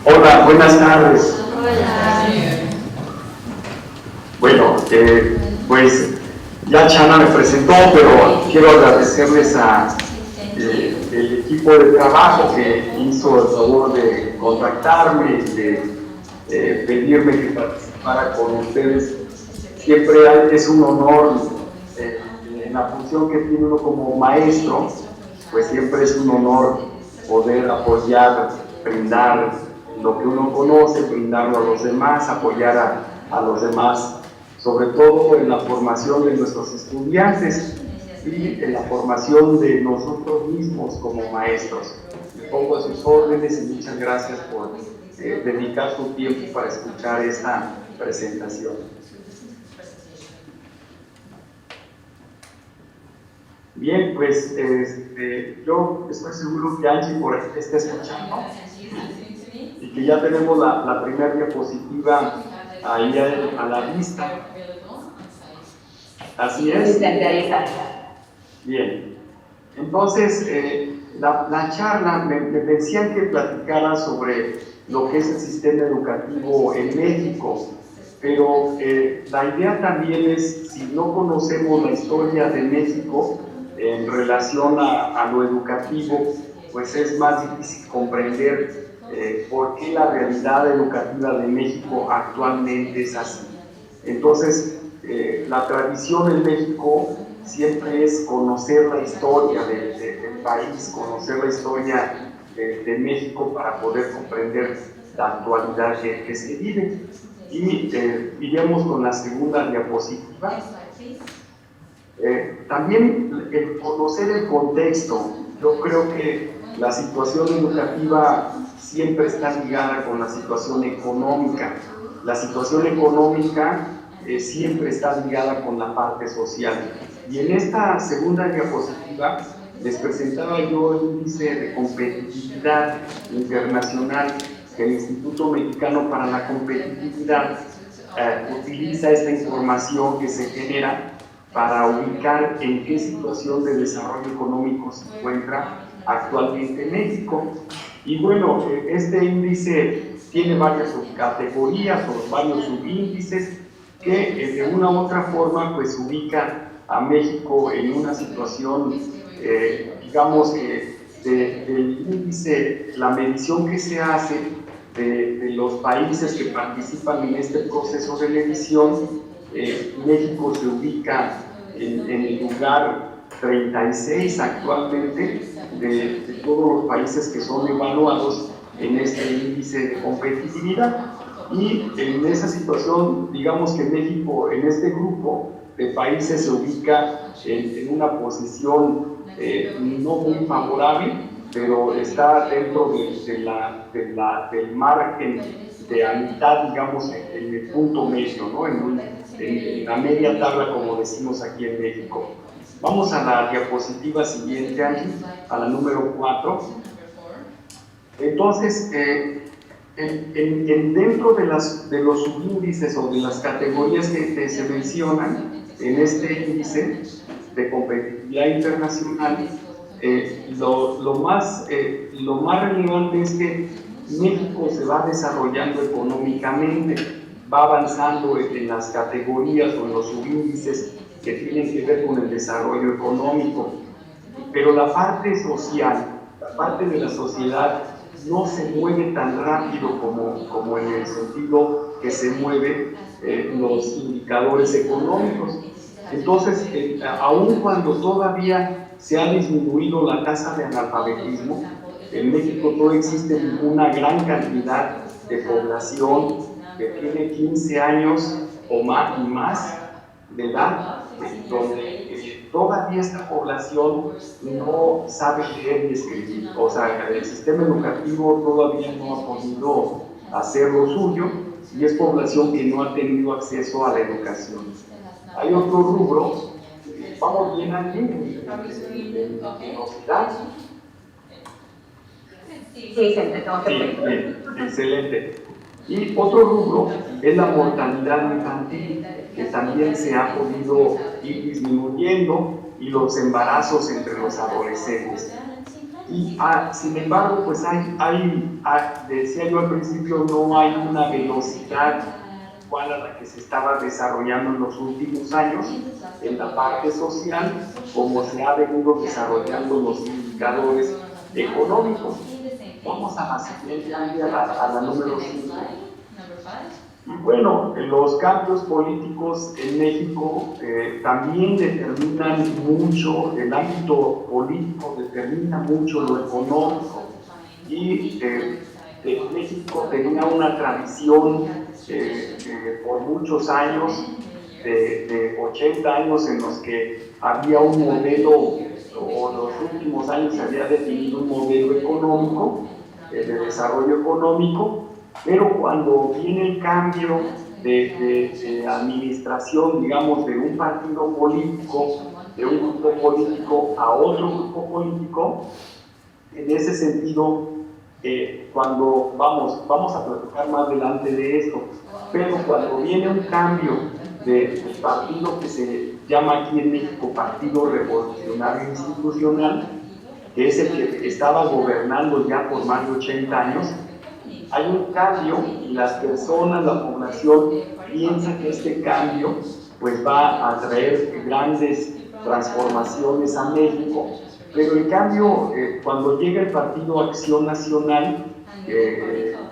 Hola, buenas tardes. Hola. Bueno, pues ya Chana me presentó, pero quiero agradecerles a el equipo de trabajo que hizo el favor de contactarme y de pedirme que participara con ustedes. Siempre es un honor en la función que tiene uno como maestro, pues siempre es un honor poder apoyar, brindar lo que uno conoce, brindarlo a los demás, apoyar a los demás, sobre todo en la formación de nuestros estudiantes y en la formación de nosotros mismos como maestros. Me pongo a sus órdenes y muchas gracias por dedicar su tiempo para escuchar esta presentación. Bien, pues yo estoy seguro que Angie por aquí está escuchando y que ya tenemos la primera diapositiva ahí a la vista. Así es. Bien. Entonces, la charla me decían que platicara sobre lo que es el sistema educativo en México, pero la idea también es, si no conocemos la historia de México en relación a lo educativo, pues es más difícil comprender por qué la realidad educativa de México actualmente es así. Entonces, la tradición en México siempre es conocer la historia del país, conocer la historia de México para poder comprender la actualidad que se vive. Y iremos con la segunda diapositiva. También el conocer el contexto. Yo creo que la situación educativa siempre está ligada con la situación económica. La situación económica siempre está ligada con la parte social. Y en esta segunda diapositiva les presentaba yo el índice de competitividad internacional que el Instituto Mexicano para la Competitividad utiliza esta información que se genera para ubicar en qué situación de desarrollo económico se encuentra actualmente México. Y bueno, este índice tiene varias subcategorías o varios subíndices que de una u otra forma pues ubican a México en una situación, digamos que del índice, la medición que se hace de los países que participan en este proceso de medición. México se ubica en el lugar 36 actualmente de todos los países que son evaluados en este índice de competitividad. Y en esa situación, digamos que México en este grupo de países se ubica en una posición no muy favorable, pero está dentro del margen de a mitad, digamos, en el punto medio, ¿no? En la media tabla, como decimos aquí en México. Vamos a la diapositiva siguiente, Angie, a la número 4. Entonces, dentro de los subíndices o de las categorías que se mencionan en este índice de competitividad internacional, lo más relevante es que México se va desarrollando económicamente, va avanzando en las categorías o en los subíndices que tienen que ver con el desarrollo económico, pero la parte social, la parte de la sociedad no se mueve tan rápido como en el sentido que se mueven los indicadores económicos. Entonces, aun cuando todavía se ha disminuido la tasa de analfabetismo, en México todavía existe una gran cantidad de población que tiene 15 años o más de edad, donde todavía esta población no sabe leer y escribir. O sea, el sistema educativo todavía no ha podido hacer lo suyo y es población que no ha tenido acceso a la educación. Hay otro rubro, vamos bien aquí, en velocidad. Sí, bien, excelente. Y otro rubro es la mortalidad infantil, que también se ha podido ir disminuyendo, y los embarazos entre los adolescentes. Y sin embargo, pues decía yo al principio, no hay una velocidad igual a la que se estaba desarrollando en los últimos años en la parte social, como se ha venido desarrollando los indicadores económicos. Vamos a la siguiente, a la número 5. Bueno, los cambios políticos en México también determinan mucho, el ámbito político determina mucho lo económico, y México tenía una tradición por muchos años, de 80 años, en los que había un modelo, o en los últimos años se había definido un modelo económico, de desarrollo económico, pero cuando viene el cambio de administración, digamos, de un partido político, de un grupo político a otro grupo político, en ese sentido, cuando vamos a platicar más adelante de esto, pero cuando viene un cambio del partido que se llama aquí en México Partido Revolucionario Institucional, que es el que estaba gobernando ya por más de 80 años, hay un cambio y las personas, la población piensa que este cambio pues va a traer grandes transformaciones a México, pero en cambio cuando llega el Partido Acción Nacional,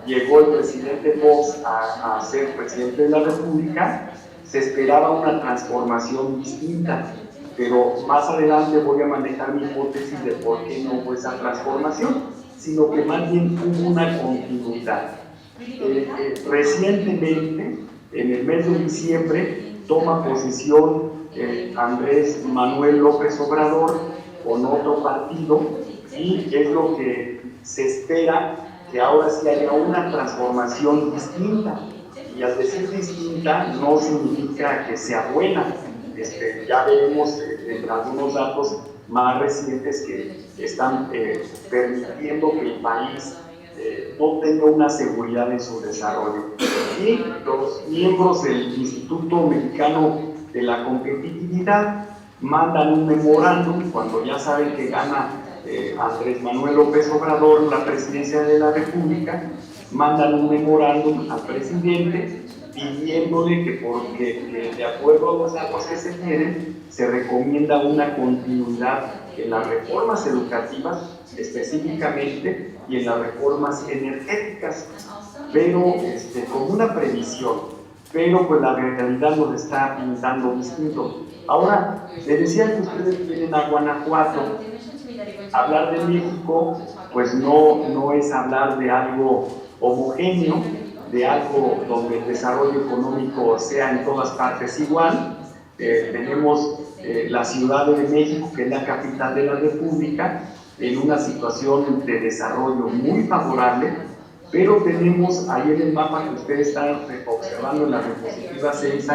llegó el presidente Fox a ser presidente de la República, se esperaba una transformación distinta, pero más adelante voy a manejar mi hipótesis de por qué no hubo esa transformación, sino que más bien hubo una continuidad. Recientemente, en el mes de diciembre, toma posesión Andrés Manuel López Obrador con otro partido, y es lo que se espera, que ahora sí haya una transformación distinta. Y al decir distinta no significa que sea buena. Ya veremos en algunos datos más recientes que están permitiendo que el país no tenga una seguridad en su desarrollo. Y los miembros del Instituto Mexicano de la Competitividad mandan un memorándum cuando ya saben que gana Andrés Manuel López Obrador la presidencia de la República, mandan un memorándum al presidente pidiéndole que de acuerdo a los datos que se tienen, se recomienda una continuidad en las reformas educativas específicamente y en las reformas energéticas, pero con una previsión, pero pues la realidad nos está pintando distinto. Ahora, les decía que ustedes vienen a Guanajuato. Hablar de México pues no es hablar de algo homogéneo, de algo donde el desarrollo económico sea en todas partes igual. Tenemos la Ciudad de México, que es la capital de la República, en una situación de desarrollo muy favorable, pero tenemos ahí en el mapa que ustedes están observando en la diapositiva 6,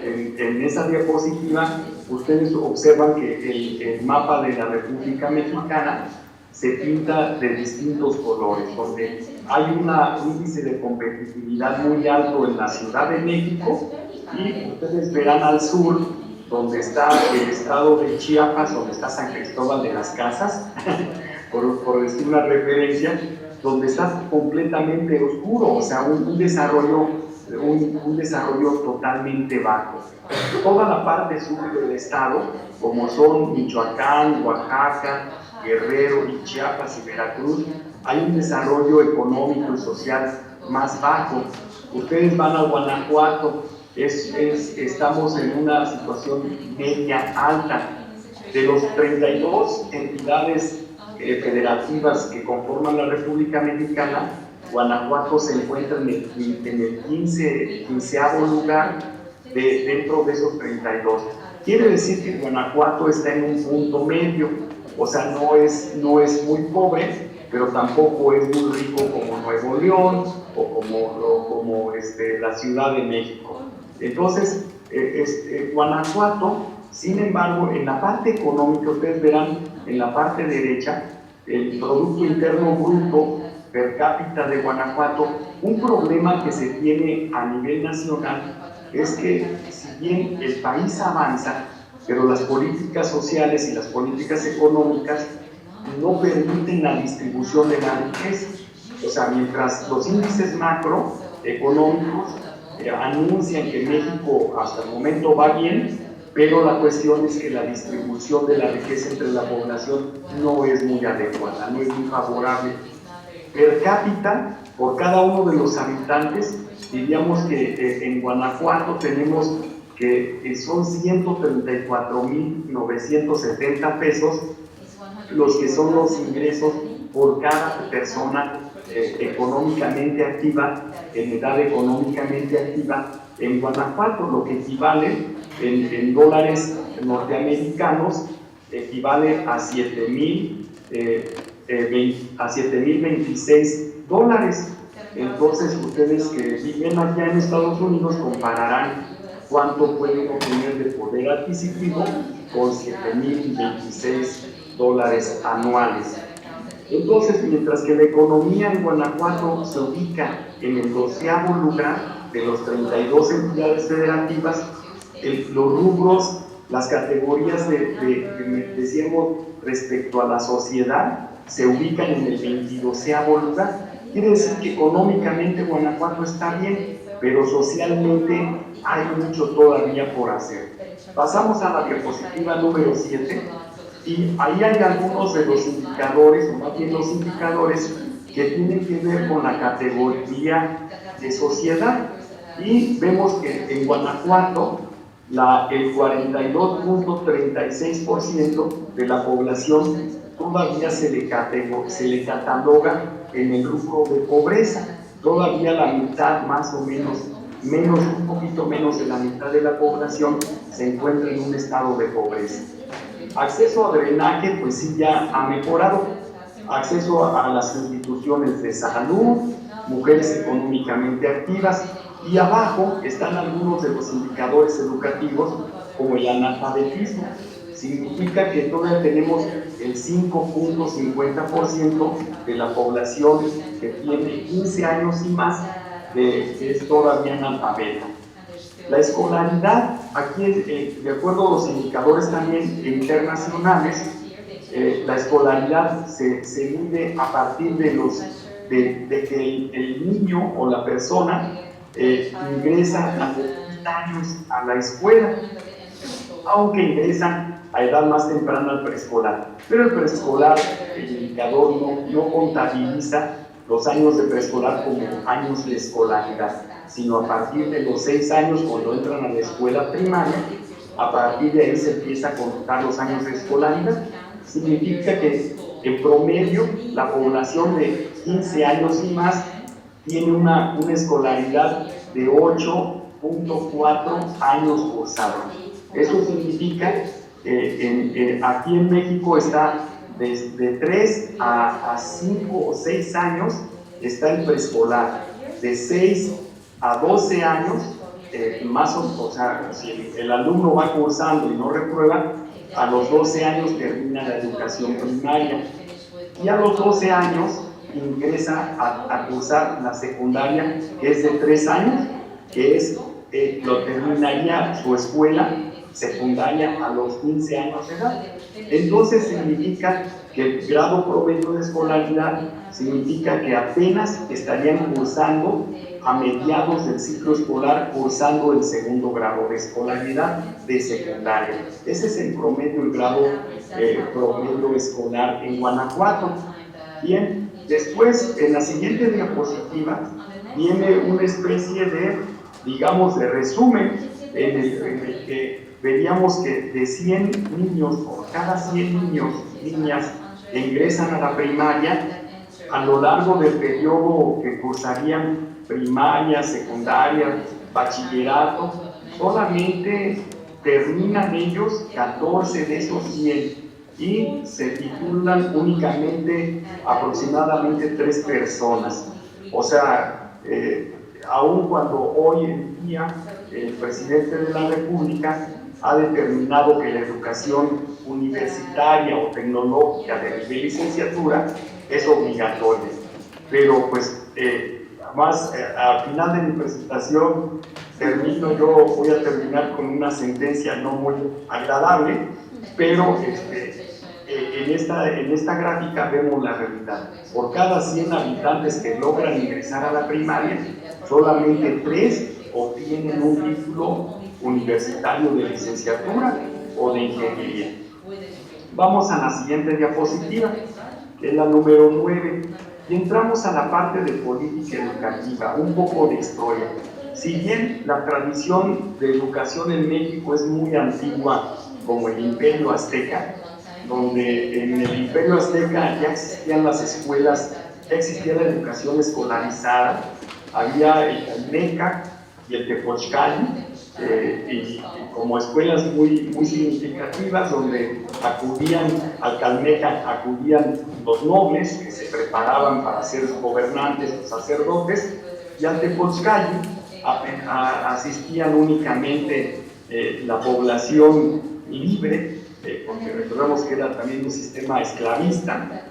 en esa diapositiva ustedes observan que el mapa de la República Mexicana se pinta de distintos colores, donde hay un índice de competitividad muy alto en la Ciudad de México, y ustedes verán al sur, donde está el estado de Chiapas, donde está San Cristóbal de las Casas, por decir una referencia, donde está completamente oscuro, o sea, un desarrollo totalmente bajo. Toda la parte sur del estado, como son Michoacán, Oaxaca, Guerrero y Chiapas y Veracruz, hay un desarrollo económico y social más bajo. Ustedes van a Guanajuato, estamos en una situación media alta. De los 32 entidades federativas que conforman la República Mexicana, Guanajuato se encuentra en el 15º lugar dentro de esos 32. Quiere decir que Guanajuato está en un punto medio, o sea, no es muy pobre, pero tampoco es muy rico como Nuevo León o como la Ciudad de México. Entonces, Guanajuato, sin embargo, en la parte económica, ustedes verán en la parte derecha, el Producto Interno Bruto per cápita de Guanajuato. Un problema que se tiene a nivel nacional es que, si bien el país avanza, pero las políticas sociales y las políticas económicas no permiten la distribución de la riqueza. O sea, mientras los índices macroeconómicos anuncian que México hasta el momento va bien, pero la cuestión es que la distribución de la riqueza entre la población no es muy adecuada, no es muy favorable. Per cápita, por cada uno de los habitantes, diríamos que en Guanajuato tenemos que son 134,970 pesos los que son los ingresos por cada persona económicamente activa, en edad económicamente activa en Guanajuato, lo que equivale en dólares norteamericanos, equivale a 7,026 dólares. Entonces ustedes que viven allá en Estados Unidos compararán cuánto pueden obtener de poder adquisitivo con 7,026 dólares anuales. Entonces, mientras que la economía en Guanajuato se ubica en el 12º lugar de los 32 entidades federativas, los rubros, las categorías que decíamos respecto a la sociedad se ubican en el 22º lugar. Quiere decir que económicamente Guanajuato está bien, pero socialmente hay mucho todavía por hacer. Pasamos a la diapositiva número 7 y ahí hay algunos de los indicadores, o más bien los indicadores que tienen que ver con la categoría de sociedad. Y vemos que en Guanajuato el 42,36% de la población todavía se le cataloga en el rubro de pobreza. Todavía la mitad, más o menos, un poquito menos de la mitad de la población se encuentra en un estado de pobreza. Acceso a drenaje, pues sí, ya ha mejorado. Acceso a las instituciones de salud, mujeres económicamente activas, y abajo están algunos de los indicadores educativos, como el analfabetismo. Significa que todavía tenemos el 5,50% de la población que tiene 15 años y más que es todavía analfabeta. La escolaridad, aquí de acuerdo a los indicadores también internacionales, la escolaridad se mide a partir de que el niño o la persona ingresa a los 30 años a la escuela, aunque ingresan a edad más temprana al preescolar. Pero el preescolar, el indicador no contabiliza los años de preescolar como años de escolaridad, sino a partir de los 6 años, cuando entran a la escuela primaria, a partir de ahí se empieza a contar los años de escolaridad. Significa que en promedio la población de 15 años y más tiene una escolaridad de 8,4 años cursados. Eso significa que aquí en México está de 3 a 5 o 6 años está el preescolar, de 6 a 12 años, o sea, si el alumno va cursando y no reprueba, a los 12 años termina la educación primaria y a los 12 años ingresa a cursar la secundaria, que es de 3 años, que es, lo terminaría su escuela secundaria a los 15 años de edad. Entonces significa que el grado promedio de escolaridad significa que apenas estarían cursando a mediados del ciclo escolar, cursando el segundo grado de escolaridad de secundaria. Ese es el promedio, el grado promedio escolar en Guanajuato. Bien, después en la siguiente diapositiva viene una especie de, digamos, de resumen en el que veríamos que de 100 niños, por cada 100 niños, niñas que ingresan a la primaria, a lo largo del periodo que cursarían primaria, secundaria, bachillerato, solamente terminan ellos 14 de esos 100 y se titulan únicamente aproximadamente 3 personas. O sea, aun cuando hoy en día el presidente de la República ha determinado que la educación universitaria o tecnológica de nivel licenciatura es obligatoria. Pero pues, al final de mi presentación voy a terminar con una sentencia no muy agradable, pero en esta gráfica vemos la realidad. Por cada 100 habitantes que logran ingresar a la primaria, solamente 3 obtienen un título universitario de licenciatura o de ingeniería. Vamos a la siguiente diapositiva, que es la número 9, y entramos a la parte de política educativa, un poco de historia. Si bien la tradición de educación en México es muy antigua, como el Imperio Azteca, donde en el Imperio Azteca ya existían las escuelas, ya existía la educación escolarizada, había el Calmeca y el Tepochcali, y como escuelas muy significativas, donde acudían al Calmeca, acudían los nobles que se preparaban para ser gobernantes o sacerdotes, y al Tepochcali asistían únicamente la población libre, porque recordamos que era también un sistema esclavista,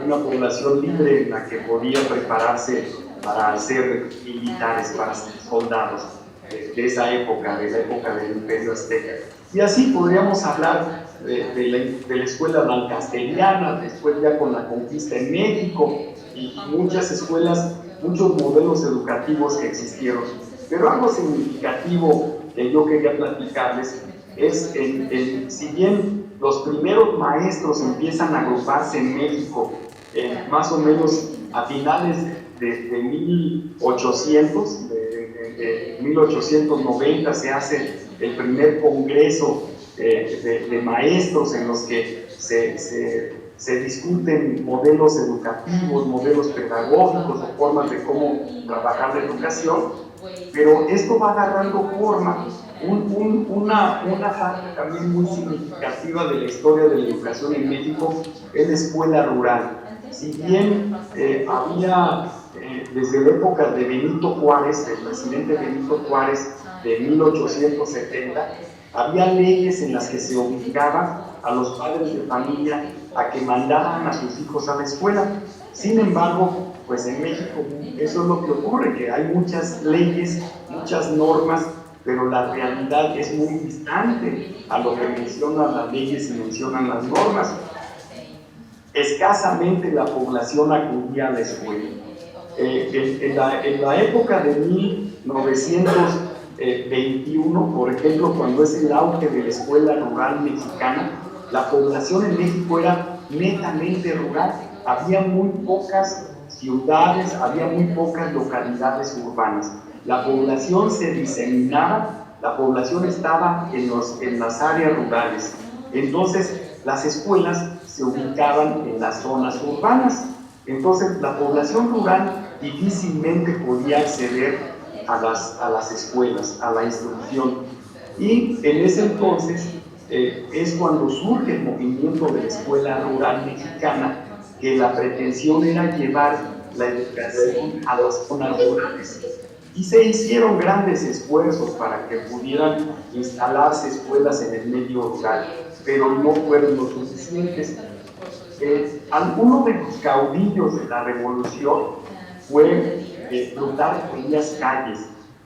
una población libre en la que podía prepararse para ser militares, para ser soldados de esa época, de la época del Imperio Azteca. Y así podríamos hablar de la escuela lancasteriana, después ya con la conquista en México, y muchas escuelas, muchos modelos educativos que existieron. Pero algo significativo que yo quería platicarles es, si bien los primeros maestros empiezan a agruparse en México, más o menos a finales de 1800, de 1890 se hace el primer congreso de maestros en los que se discuten modelos educativos, modelos pedagógicos o formas de cómo trabajar la educación, pero esto va agarrando forma. Una parte también muy significativa de la historia de la educación en México es la escuela rural. Si bien había desde la época de Benito Juárez, del presidente Benito Juárez de 1870, había leyes en las que se obligaba a los padres de familia a que mandaran a sus hijos a la escuela. Sin embargo, pues en México eso es lo que ocurre, que hay muchas leyes, muchas normas, pero la realidad es muy distante a lo que mencionan las leyes y mencionan las normas. Escasamente la población acudía a la escuela. En la época de 1921, por ejemplo, cuando es el auge de la escuela rural mexicana, la población en México era netamente rural. Había muy pocas ciudades, había muy pocas localidades urbanas. La población se diseminaba, la población estaba en las áreas rurales. Entonces, las escuelas se ubicaban en las zonas urbanas. Entonces, la población rural difícilmente podía acceder a las escuelas, a la instrucción. Y en ese entonces es cuando surge el movimiento de la escuela rural mexicana, que la pretensión era llevar la educación a las zonas rurales. Y se hicieron grandes esfuerzos para que pudieran instalarse escuelas en el medio rural, pero no fueron lo suficientes. Alguno de los caudillos de la revolución fue Plutarco Elías Calles.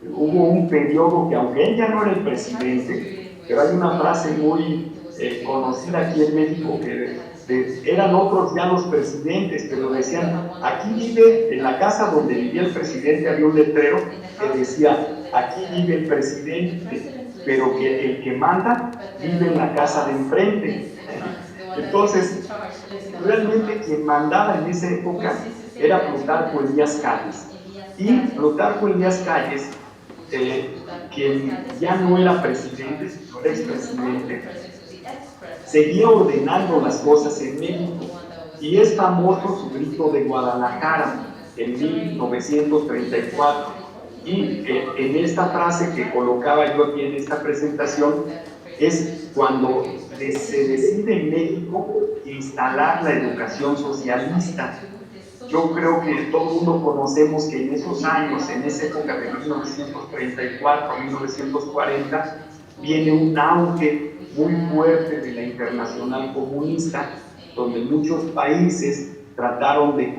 Hubo un periodo que, aunque él ya no era el presidente, pero hay una frase muy conocida aquí en México que eran otros ya los presidentes, pero decían, aquí vive, en la casa donde vivía el presidente había un letrero que decía, aquí vive el presidente, pero que el que manda vive en la casa de enfrente. Entonces, realmente quien mandaba en esa época era Plutarco Elías Calles. Y Plutarco Elías Calles, quien ya no era presidente, sino era expresidente, seguía ordenando las cosas en México. Y es famoso su grito de Guadalajara en 1934. Y en esta frase que colocaba yo aquí en esta presentación, es cuando se decide en México instalar la educación socialista. Yo creo que todo el mundo conocemos que en esos años, en esa época de 1934 a 1940, viene un auge muy fuerte de la Internacional Comunista, donde muchos países trataron de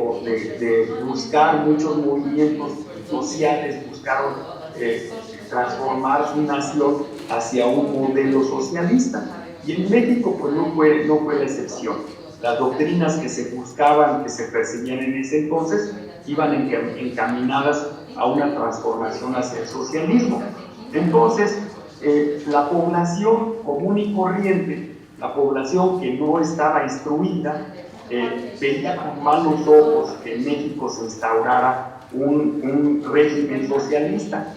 buscar, muchos movimientos sociales buscaron transformar su nación hacia un modelo socialista. Y en México pues no fue la excepción. las doctrinas que se buscaban, que se perseguían en ese entonces, iban encaminadas a una transformación hacia el socialismo. Entonces, la población común y corriente, la población que no estaba instruida, veía con malos ojos que en México se instaurara un régimen socialista.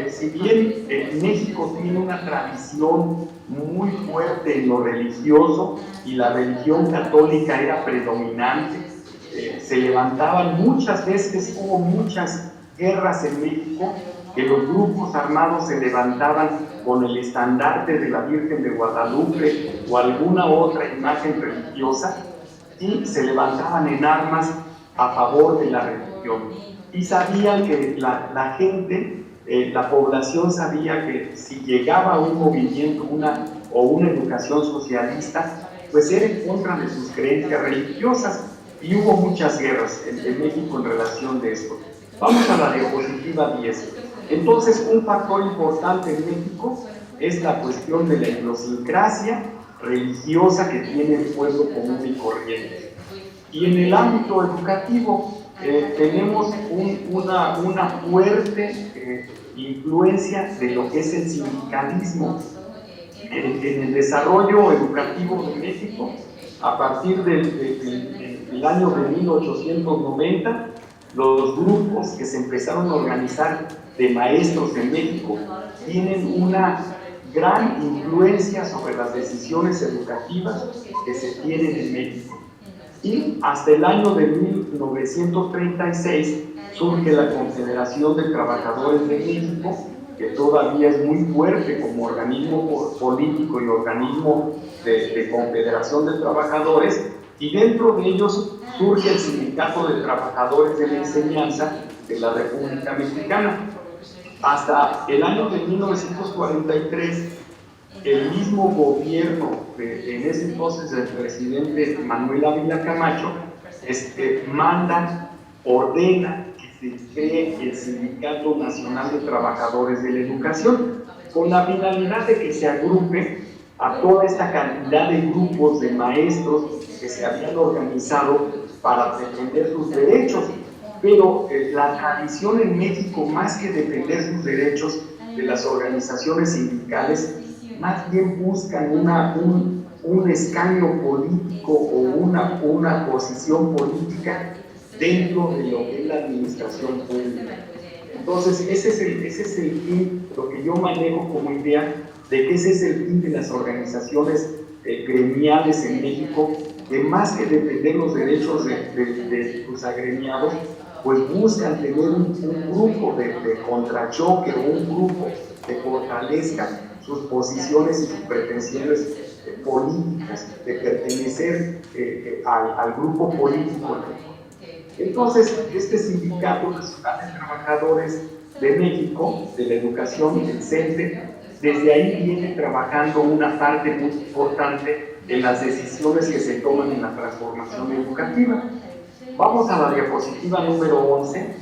Si bien México tiene una tradición muy fuerte en lo religioso y la religión católica era predominante, se levantaban muchas veces, hubo muchas guerras en México, que los grupos armados se levantaban con el estandarte de la Virgen de Guadalupe o alguna otra imagen religiosa y se levantaban en armas a favor de la religión. Y sabían que la gente, la población sabía que si llegaba un movimiento o una educación socialista, pues era en contra de sus creencias religiosas. Y hubo muchas guerras en México en relación de esto. Vamos a la diapositiva 10. Entonces, un factor importante en México es la cuestión de la idiosincrasia religiosa que tiene el pueblo común y corriente. Y en el ámbito educativo tenemos una fuerte influencia de lo que es el sindicalismo. En el desarrollo educativo de México, a partir del año de 1890, los grupos que se empezaron a organizar de maestros en México tienen una gran influencia sobre las decisiones educativas que se tienen en México. Y hasta el año de 1936 surge la Confederación de Trabajadores de México, que todavía es muy fuerte como organismo político y organismo de confederación de trabajadores, y dentro de ellos surge el Sindicato de Trabajadores de la Enseñanza de la República Mexicana. Hasta el año de 1943, el mismo gobierno en ese entonces del presidente Manuel Ávila Camacho ordena que se cree el Sindicato Nacional de Trabajadores de la Educación, con la finalidad de que se agrupe a toda esta cantidad de grupos de maestros que se habían organizado para defender sus derechos. Pero la tradición en México, más que defender sus derechos de las organizaciones sindicales, más bien buscan un escaño político o una posición política dentro de lo que es la administración pública. Entonces, ese es el fin, lo que yo manejo como idea, de que ese es el fin de las organizaciones gremiales en México, que más que defender los derechos de sus agremiados, pues buscan tener un grupo de contrachoque o un grupo que fortalezca sus posiciones y sus pretensiones políticas, de pertenecer al grupo político. Entonces, este Sindicato Nacional de Trabajadores de México, de la Educación, el CENTE, desde ahí viene trabajando una parte muy importante en las decisiones que se toman en la transformación educativa. Vamos a la diapositiva número 11.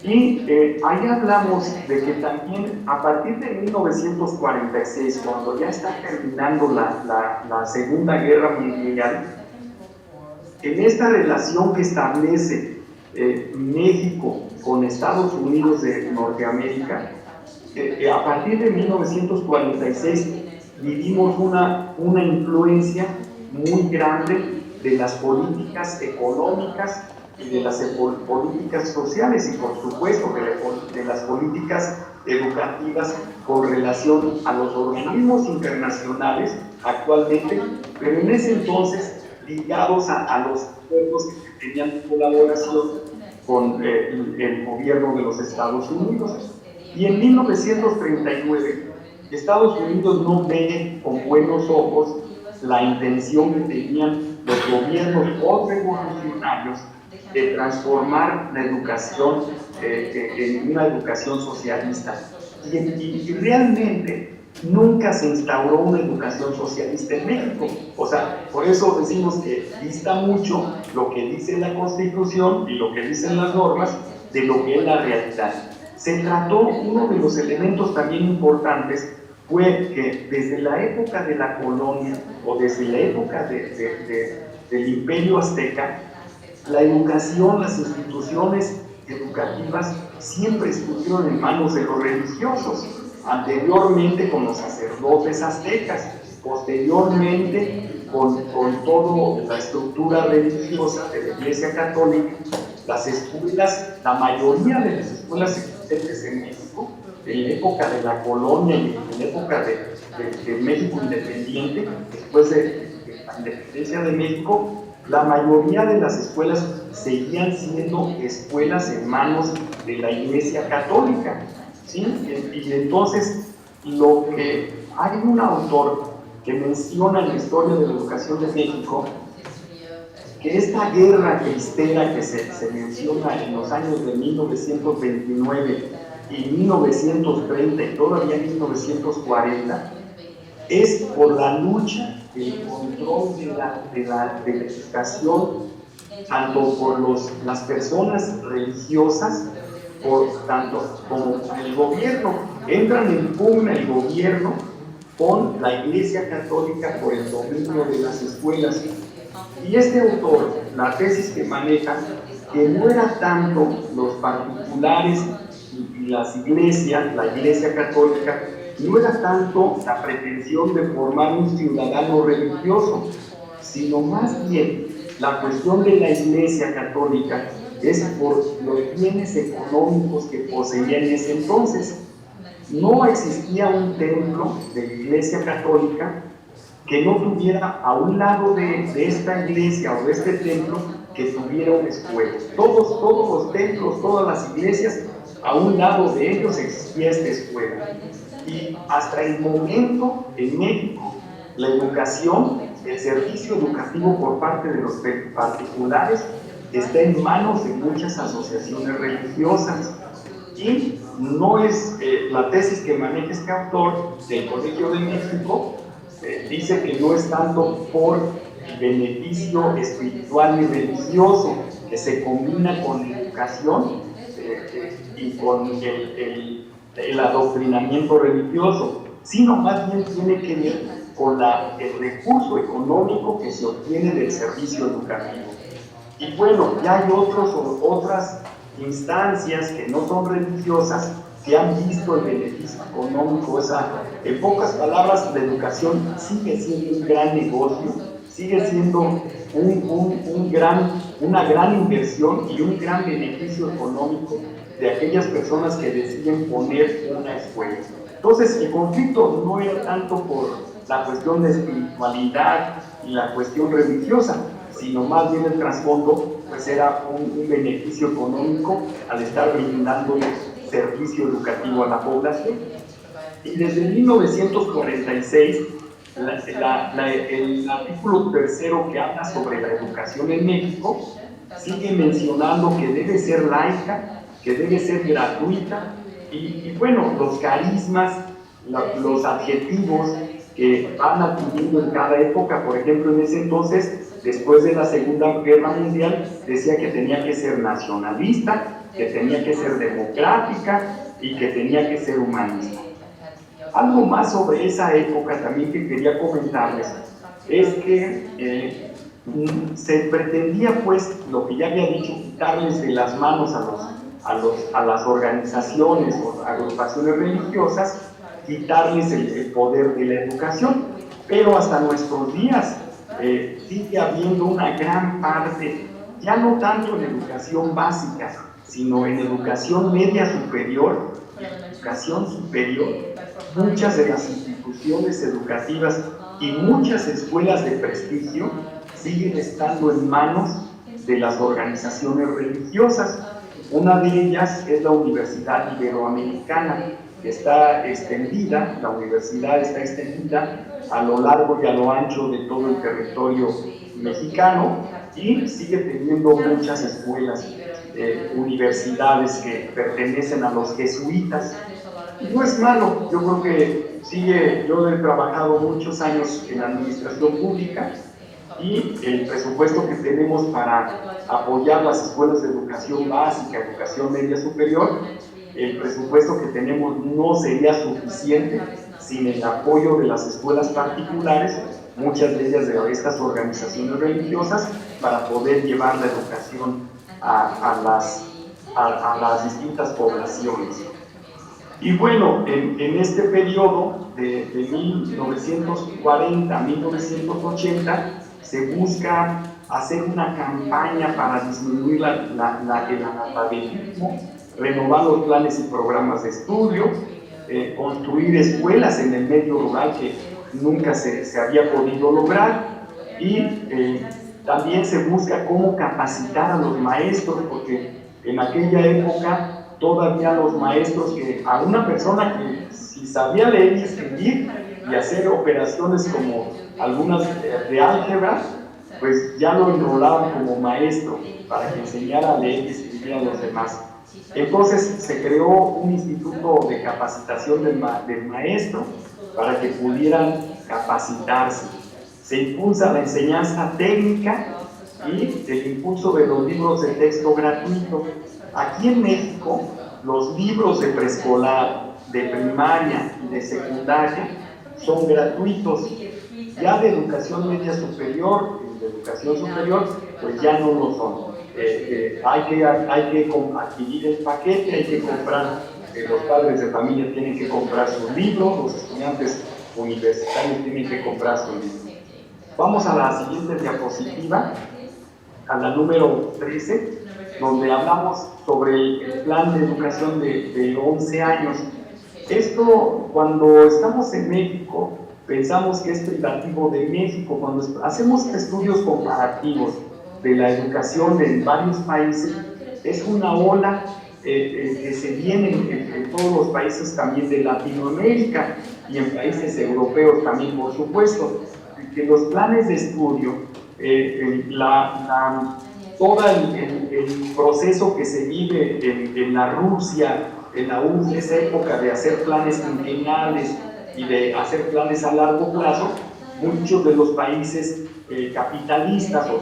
Y ahí hablamos de que también a partir de 1946, cuando ya está terminando la Segunda Guerra Mundial, en esta relación que establece México con Estados Unidos de Norteamérica, a partir de 1946 vivimos una influencia muy grande de las políticas económicas y de las políticas sociales y por supuesto de las políticas educativas con relación a los organismos internacionales actualmente, pero en ese entonces ligados a los acuerdos que tenían colaboración con el gobierno de los Estados Unidos. Y en 1939 Estados Unidos no ve con buenos ojos la intención que tenían los gobiernos revolucionarios de transformar la educación en una educación socialista. Y realmente nunca se instauró una educación socialista en México. O sea, por eso decimos que dista mucho lo que dice la Constitución y lo que dicen las normas de lo que es la realidad. Se trató, uno de los elementos también importantes fue que desde la época de la colonia o desde la época del Imperio Azteca, la educación, las instituciones educativas siempre estuvieron en manos de los religiosos, anteriormente con los sacerdotes aztecas, posteriormente con toda la estructura religiosa de la Iglesia Católica. Las escuelas, la mayoría de las escuelas existentes en México, en la época de la colonia y en la época de México independiente, después de la independencia de México, la mayoría de las escuelas seguían siendo escuelas en manos de la Iglesia Católica, ¿sí? Y entonces, lo que hay un autor que menciona en la historia de la educación de México, que esta guerra cristera que se menciona en los años de 1929 y 1930 y todavía 1940, es por la lucha, el control de la educación, tanto por las personas religiosas, tanto como el gobierno. Entran en pugna el gobierno con la Iglesia Católica por el dominio de las escuelas. Y este autor, la tesis que maneja, que no era tanto los particulares y las iglesias, la Iglesia Católica, no era tanto la pretensión de formar un ciudadano religioso, sino más bien la cuestión de la Iglesia Católica es por los bienes económicos que poseía en ese entonces. No existía un templo de la Iglesia Católica que no tuviera a un lado de esta iglesia o de este templo que tuviera una escuela. Todos los templos, todas las iglesias, a un lado de ellos existía esta escuela. Y hasta el momento en México, la educación, el servicio educativo por parte de los particulares está en manos de muchas asociaciones religiosas. Y no es la tesis que maneja este autor del Colegio de México, dice que no es tanto por el beneficio espiritual y religioso que se combina con la educación y con el adoctrinamiento religioso, sino más bien tiene que ver con el recurso económico que se obtiene del servicio educativo. Y bueno, ya hay otras instancias que no son religiosas que han visto el beneficio económico. En pocas palabras, la educación sigue siendo un gran negocio, sigue siendo una gran inversión y un gran beneficio económico de aquellas personas que deciden poner una escuela. Entonces, el conflicto no era tanto por la cuestión de espiritualidad y la cuestión religiosa, sino más bien el trasfondo pues era un beneficio económico al estar brindando servicio educativo a la población. Y desde 1946, el artículo tercero que habla sobre la educación en México sigue mencionando que debe ser laica, que debe ser gratuita, y bueno, los carismas, los adjetivos que van adquiriendo en cada época. Por ejemplo, en ese entonces, después de la Segunda Guerra Mundial, decía que tenía que ser nacionalista, que tenía que ser democrática y que tenía que ser humanista. Algo más sobre esa época también que quería comentarles es que se pretendía, pues, lo que ya había dicho, quitarles de las manos a las organizaciones o agrupaciones religiosas, quitarles el poder de la educación. Pero hasta nuestros días sigue habiendo una gran parte, ya no tanto en educación básica, sino en educación media superior, muchas de las instituciones educativas y muchas escuelas de prestigio siguen estando en manos de las organizaciones religiosas. Una de ellas es la Universidad Iberoamericana, que está extendida, la universidad está extendida a lo largo y a lo ancho de todo el territorio mexicano y sigue teniendo muchas escuelas, universidades que pertenecen a los jesuitas. Y no es malo, yo creo que yo he trabajado muchos años en administración pública y el presupuesto que tenemos para apoyar las escuelas de educación básica, educación media superior, el presupuesto que tenemos no sería suficiente sin el apoyo de las escuelas particulares, muchas de ellas de estas organizaciones religiosas, para poder llevar la educación a las distintas poblaciones. Y bueno, en este periodo de 1940 a 1980 se busca hacer una campaña para disminuir el analfabetismo, renovar los planes y programas de estudio, construir escuelas en el medio rural que nunca se había podido lograr, y también se busca cómo capacitar a los maestros, porque en aquella época todavía los maestros, que a una persona que si sabía leer y escribir y hacer operaciones como algunas de álgebra, pues ya lo enrolaban como maestro para que enseñara a leer y escribir a los demás. Entonces se creó un instituto de capacitación del maestro para que pudieran capacitarse. Se impulsa la enseñanza técnica y el impulso de los libros de texto gratuitos. Aquí en México, los libros de preescolar, de primaria y de secundaria son gratuitos. Ya de educación media superior, de educación superior, pues ya no lo son. Hay que adquirir el paquete, hay que comprar, los padres de familia tienen que comprar sus libros, los estudiantes universitarios tienen que comprar sus libros. Vamos a la siguiente diapositiva, a la número 13, donde hablamos sobre el plan de educación de 11 años. Esto, cuando estamos en México, pensamos que es privativo de México. Cuando hacemos estudios comparativos de la educación en varios países, es una ola que se viene en todos los países también de Latinoamérica y en países europeos también, por supuesto, que los planes de estudio, todo el proceso que se vive en la Rusia, en la esa época de hacer planes quinquenales y de hacer planes a largo plazo, muchos de los países capitalistas o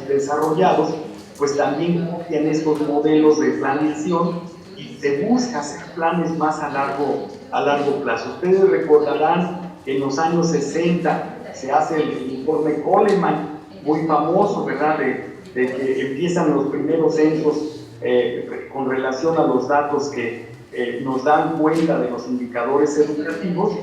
desarrollados, pues también copian estos modelos de planeación y se busca hacer planes más a largo plazo. Ustedes recordarán que en los años 60 se hace el informe Coleman, muy famoso, ¿verdad?, de que empiezan los primeros censos con relación a los datos que nos dan cuenta de los indicadores educativos,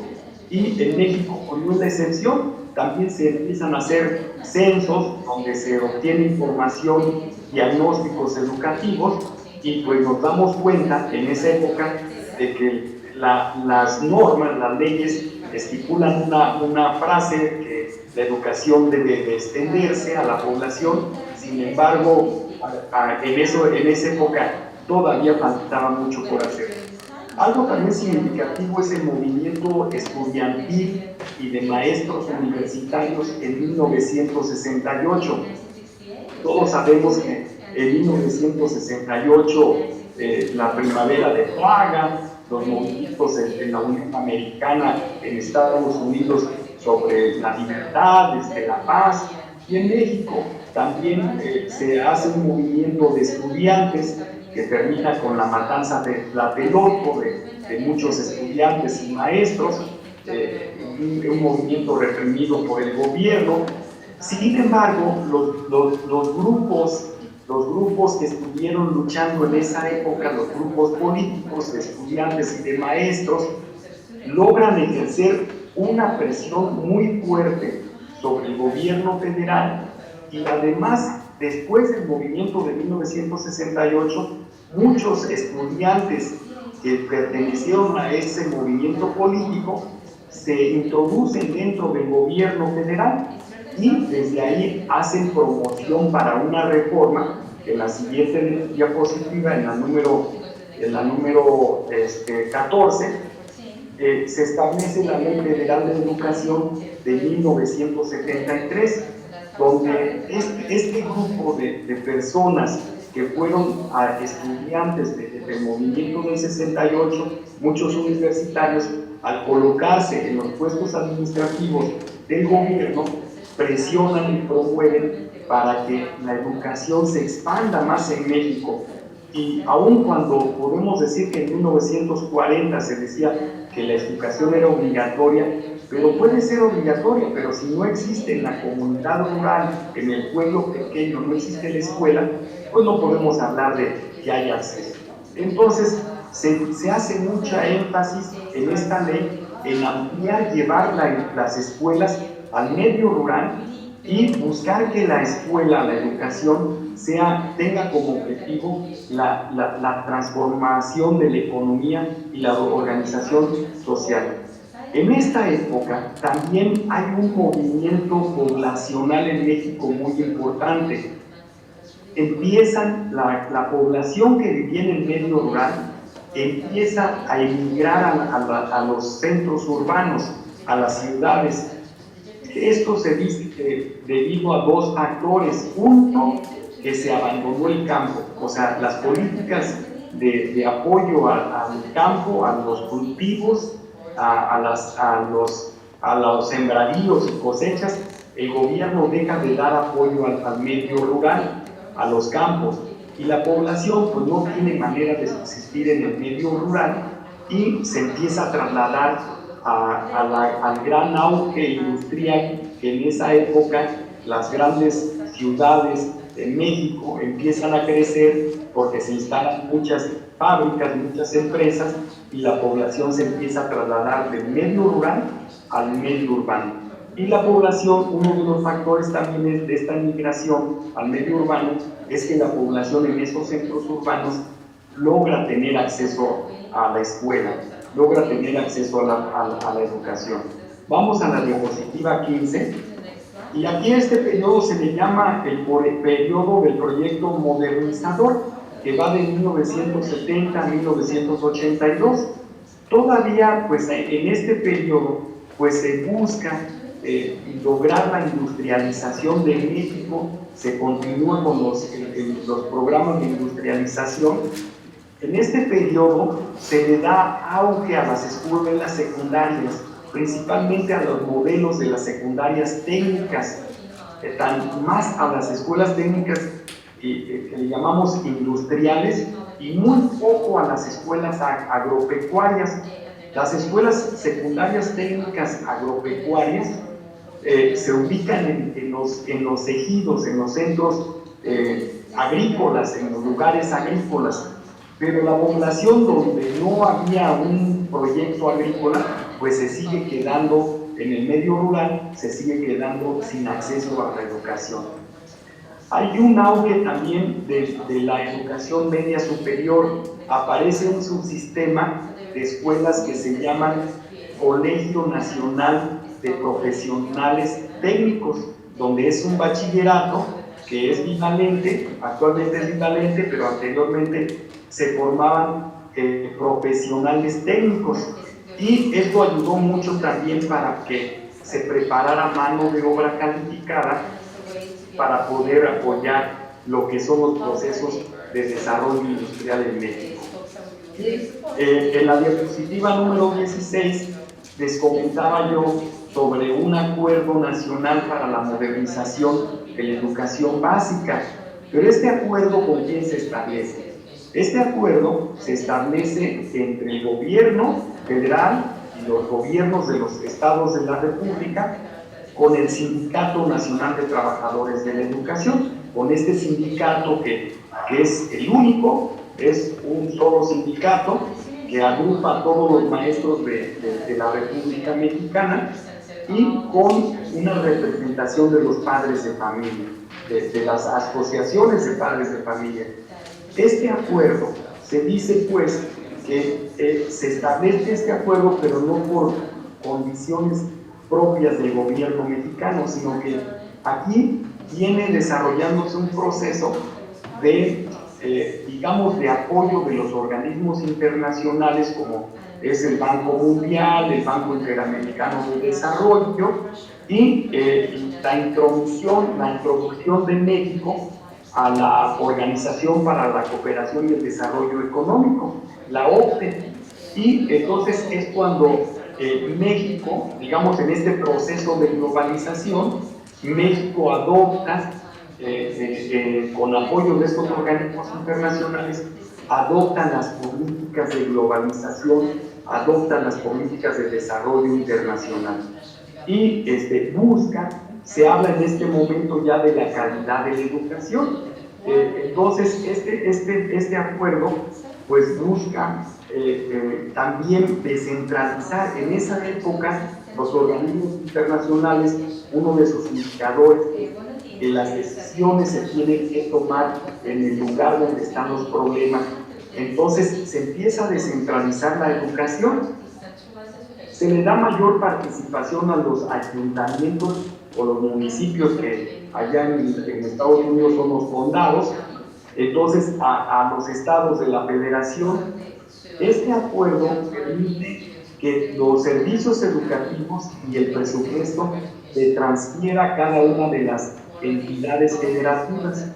y en México, con una excepción, también se empiezan a hacer censos donde se obtiene información, diagnósticos educativos, y pues nos damos cuenta en esa época de que las normas, las leyes estipulan una frase que la educación debe de extenderse a la población. Sin embargo, en esa época todavía faltaba mucho por hacer. Algo también significativo es el movimiento estudiantil y de maestros universitarios en 1968. Todos sabemos que en 1968 la primavera de Praga, los movimientos en la Unión Americana, en Estados Unidos, sobre la libertad, la paz, y en México también se hace un movimiento de estudiantes que termina con la matanza de Tlatelolco de muchos estudiantes y maestros, un movimiento reprimido por el gobierno. Sin embargo, los grupos que estuvieron luchando en esa época, los grupos políticos de estudiantes y de maestros, logran ejercer una presión muy fuerte sobre el gobierno federal, y además, después del movimiento de 1968, muchos estudiantes que pertenecieron a ese movimiento político se introducen dentro del gobierno federal y desde ahí hacen promoción para una reforma. En la siguiente diapositiva, en la número 14, se establece la Ley Federal de Educación de 1973, donde este grupo de personas que fueron estudiantes del movimiento del 68, muchos universitarios, al colocarse en los puestos administrativos del gobierno, presionan y promueven para que la educación se expanda más en México. Y aun cuando podemos decir que en 1940 se decía que la educación era obligatoria, pero puede ser obligatoria, pero si no existe en la comunidad rural, en el pueblo pequeño, no existe la escuela, pues no podemos hablar de que haya acceso. Entonces, se hace mucha énfasis en esta ley en ampliar, llevar las escuelas al medio rural y buscar que la escuela, la educación, tenga como objetivo la transformación de la economía y la organización social. En esta época también hay un movimiento poblacional en México muy importante. La población que vivía en el medio rural empieza a emigrar a los centros urbanos, a las ciudades. Esto se dice debido a dos factores. Uno, que se abandonó el campo, o sea, las políticas de apoyo al campo, a los cultivos, a los sembradíos y cosechas. El gobierno deja de dar apoyo al medio rural, a los campos, y la población pues no tiene manera de subsistir en el medio rural y se empieza a trasladar al gran auge industrial que en esa época las grandes ciudades de México empiezan a crecer porque se instalan muchas fábricas, muchas empresas, y la población se empieza a trasladar del medio rural al medio urbano. Y la población, uno de los factores también de esta migración al medio urbano es que la población en esos centros urbanos logra tener acceso a la escuela, logra tener acceso a la educación. Vamos a la diapositiva 15, y aquí este periodo se le llama el periodo del proyecto modernizador, que va de 1970 a 1982. Todavía, pues, en este periodo, pues, se busca lograr la industrialización de México, se continúa con los programas de industrialización. En este periodo se le da auge a las escuelas secundarias, principalmente a los modelos de las secundarias técnicas, más a las escuelas técnicas que le llamamos industriales, y muy poco a las escuelas agropecuarias. Las escuelas secundarias técnicas agropecuarias se ubican en los ejidos, en los centros agrícolas, en los lugares agrícolas, pero la población donde no había un proyecto agrícola, pues se sigue quedando en el medio rural, se sigue quedando sin acceso a la educación. Hay un auge también de la educación media superior. Aparece un subsistema de escuelas que se llaman Colegio Nacional de Profesionales Técnicos, donde es un bachillerato que es bivalente, actualmente es bivalente, pero anteriormente se formaban profesionales técnicos, y esto ayudó mucho también para que se preparara mano de obra calificada para poder apoyar lo que son los procesos de desarrollo industrial en México. En la diapositiva número 16 les comentaba yo sobre un acuerdo nacional para la modernización de la educación básica, pero este acuerdo, ¿con quién se establece? Este acuerdo se establece entre el gobierno federal y los gobiernos de los estados de la República, con el Sindicato Nacional de Trabajadores de la Educación, con este sindicato que es el único, es un solo sindicato que agrupa a todos los maestros de la República Mexicana, y con una representación de los padres de familia, de las asociaciones de padres de familia. Este acuerdo, se dice pues que se establece este acuerdo, pero no por condiciones propias del gobierno mexicano, sino que aquí viene desarrollándose un proceso de, digamos, de apoyo de los organismos internacionales, como es el Banco Mundial, el Banco Interamericano de Desarrollo, y la introducción de México a la Organización para la Cooperación y el Desarrollo Económico, la OCDE. Y entonces es cuando México, digamos, en este proceso de globalización, México adopta, con apoyo de estos organismos internacionales, adopta las políticas de globalización adoptan las políticas de desarrollo internacional. Y se habla en este momento ya de la calidad de la educación. Entonces, este acuerdo pues busca también descentralizar. En esa época, los organismos internacionales, uno de sus indicadores es que las decisiones se tienen que tomar en el lugar donde están los problemas. Entonces, se empieza a descentralizar la educación. Se le da mayor participación a los ayuntamientos o los municipios que allá en Estados Unidos son los condados, entonces a los estados de la federación. Este acuerdo permite que los servicios educativos y el presupuesto se transfiera a cada una de las entidades federativas.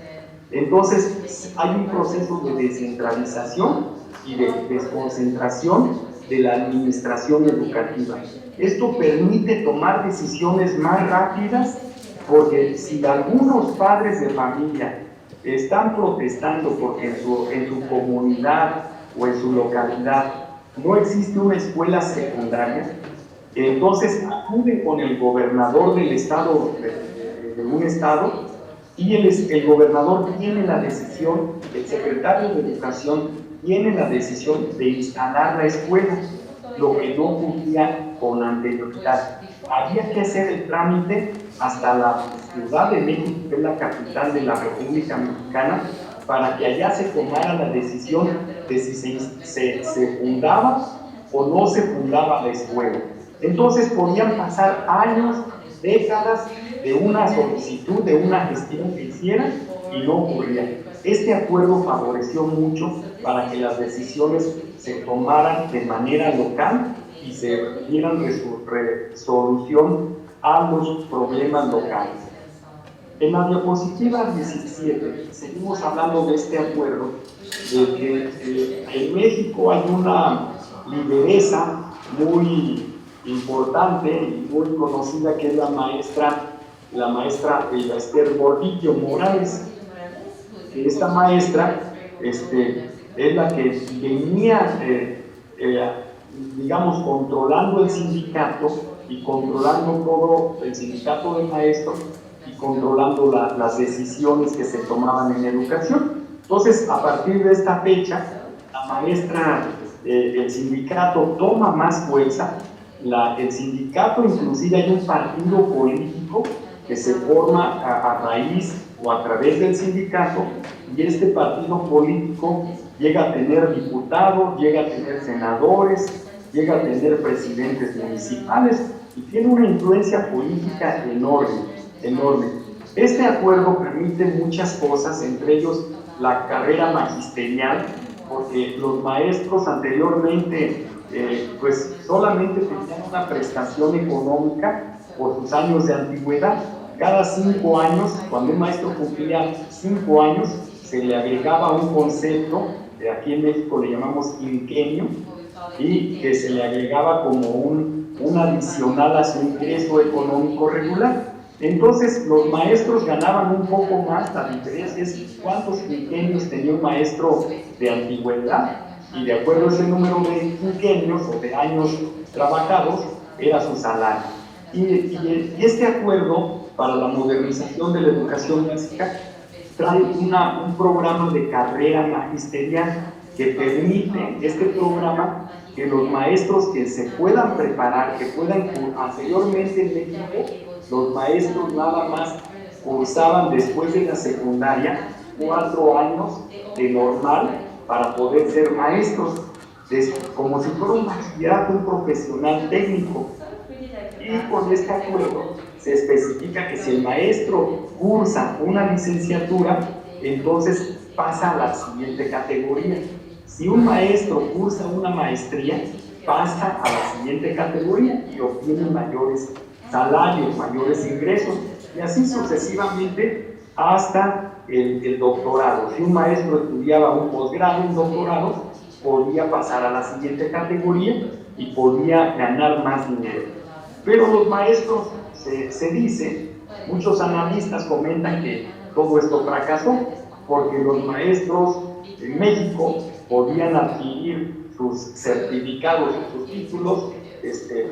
Entonces hay un proceso de descentralización y de desconcentración de la administración educativa. Esto permite tomar decisiones más rápidas, porque si algunos padres de familia están protestando porque en su comunidad o en su localidad no existe una escuela secundaria, entonces acuden con el gobernador del estado, de un estado, y el gobernador tiene la decisión, el secretario de Educación tiene la decisión de instalar la escuela, lo que no ocurría con anterioridad. Había que hacer el trámite hasta la Ciudad de México, que es la capital de la República Mexicana, para que allá se tomara la decisión de si se fundaba o no se fundaba la escuela. Entonces podían pasar años, décadas de una solicitud, de una gestión que hicieran y no ocurría. Este acuerdo favoreció mucho para que las decisiones se tomaran de manera local y se dieran resolución a los problemas locales. En la diapositiva 17 seguimos hablando de este acuerdo, de que en México hay una lideresa muy importante y muy conocida, que es la maestra Esther Gordillo Morales. Esta maestra es la que venía, digamos, controlando el sindicato y controlando todo el sindicato de maestros y controlando las decisiones que se tomaban en educación. Entonces, a partir de esta fecha, la maestra, el sindicato toma más fuerza. El sindicato, inclusive hay un partido político que se forma a raíz o a través del sindicato, y este partido político llega a tener diputados, llega a tener senadores, llega a tener presidentes municipales y tiene una influencia política enorme. Este acuerdo permite muchas cosas, entre ellos la carrera magisterial, porque los maestros anteriormente pues solamente tenían una prestación económica por sus años de antigüedad. Cada 5 años, cuando un maestro cumplía 5 años, se le agregaba un concepto, que aquí en México le llamamos quinquenio, y que se le agregaba como un adicional a su ingreso económico regular. Entonces los maestros ganaban un poco más. La diferencia es cuántos quinquenios tenía un maestro de antigüedad, y de acuerdo a ese número de quinquenios o de años trabajados era su salario. Y este acuerdo para la modernización de la educación básica trae un programa de carrera magisterial que permite, este programa, que los maestros que se puedan preparar, que puedan, anteriormente en México, los maestros nada más cursaban después de la secundaria 4 años de normal para poder ser maestros, como si fuera un bachillerato, un profesional técnico. Y con este acuerdo se especifica que si el maestro cursa una licenciatura, entonces pasa a la siguiente categoría. Si un maestro cursa una maestría, pasa a la siguiente categoría y obtiene mayores salarios, mayores ingresos, y así sucesivamente hasta el doctorado. Si un maestro estudiaba un posgrado, un doctorado, podía pasar a la siguiente categoría y podía ganar más dinero. Pero los maestros, se dice, muchos analistas comentan que todo esto fracasó, porque los maestros en México podían adquirir sus certificados, sus títulos,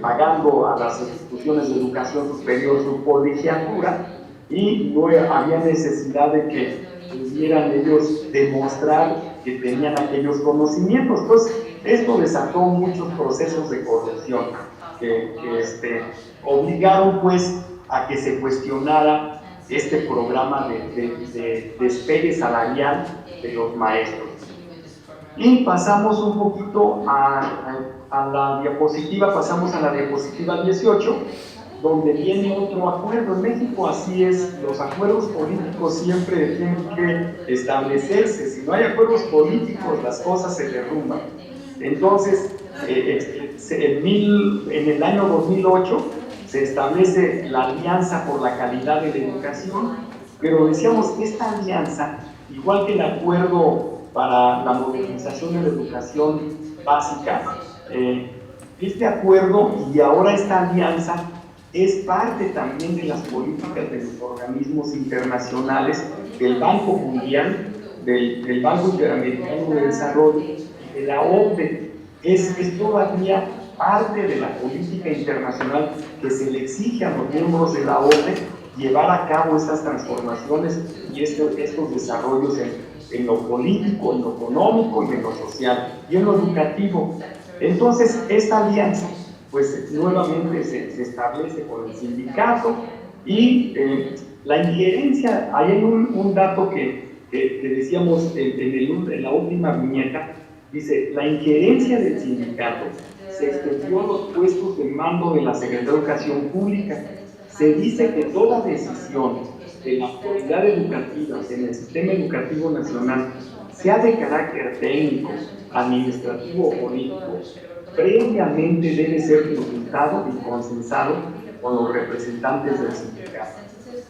pagando a las instituciones de educación superior su colegiatura, y no había necesidad de que pudieran ellos demostrar que tenían aquellos conocimientos. Pues esto desató muchos procesos de corrupción que obligaron pues a que se cuestionara este programa de despegue salarial de los maestros. Y pasamos un poquito a la diapositiva, pasamos a la diapositiva 18, donde viene otro acuerdo. En México así es, los acuerdos políticos siempre tienen que establecerse. Si no hay acuerdos políticos, las cosas se derrumban. Entonces, en el año 2008 se establece la Alianza por la Calidad de la Educación, pero decíamos que esta alianza, igual que el acuerdo para la modernización de la educación básica, este acuerdo y ahora esta alianza es parte también de las políticas de los organismos internacionales, del Banco Mundial, del Banco Interamericano de Desarrollo y de la OCDE. Es todavía parte de la política internacional que se le exige a los miembros de la OCDE llevar a cabo estas transformaciones y estos desarrollos en lo político, en lo económico y en lo social y en lo educativo. Entonces, esta alianza pues nuevamente se establece con el sindicato y la injerencia, hay un dato que decíamos en la última viñeta, dice, la injerencia del sindicato se extendió a los puestos de mando de la Secretaría de Educación Pública. Se dice que toda decisión de la autoridad educativa en el sistema educativo nacional, sea de carácter técnico, administrativo o político, previamente debe ser consultado y consensado con los representantes del sindicato.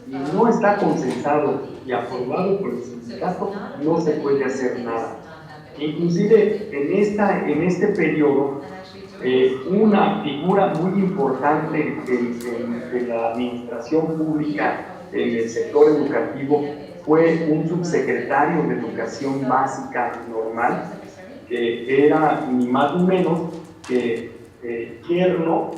Y no está consensado y aprobado por el sindicato, no se puede hacer nada. Inclusive en este periodo, una figura muy importante de la administración pública en el sector educativo fue un subsecretario de Educación Básica Normal, que era ni más ni menos que yerno,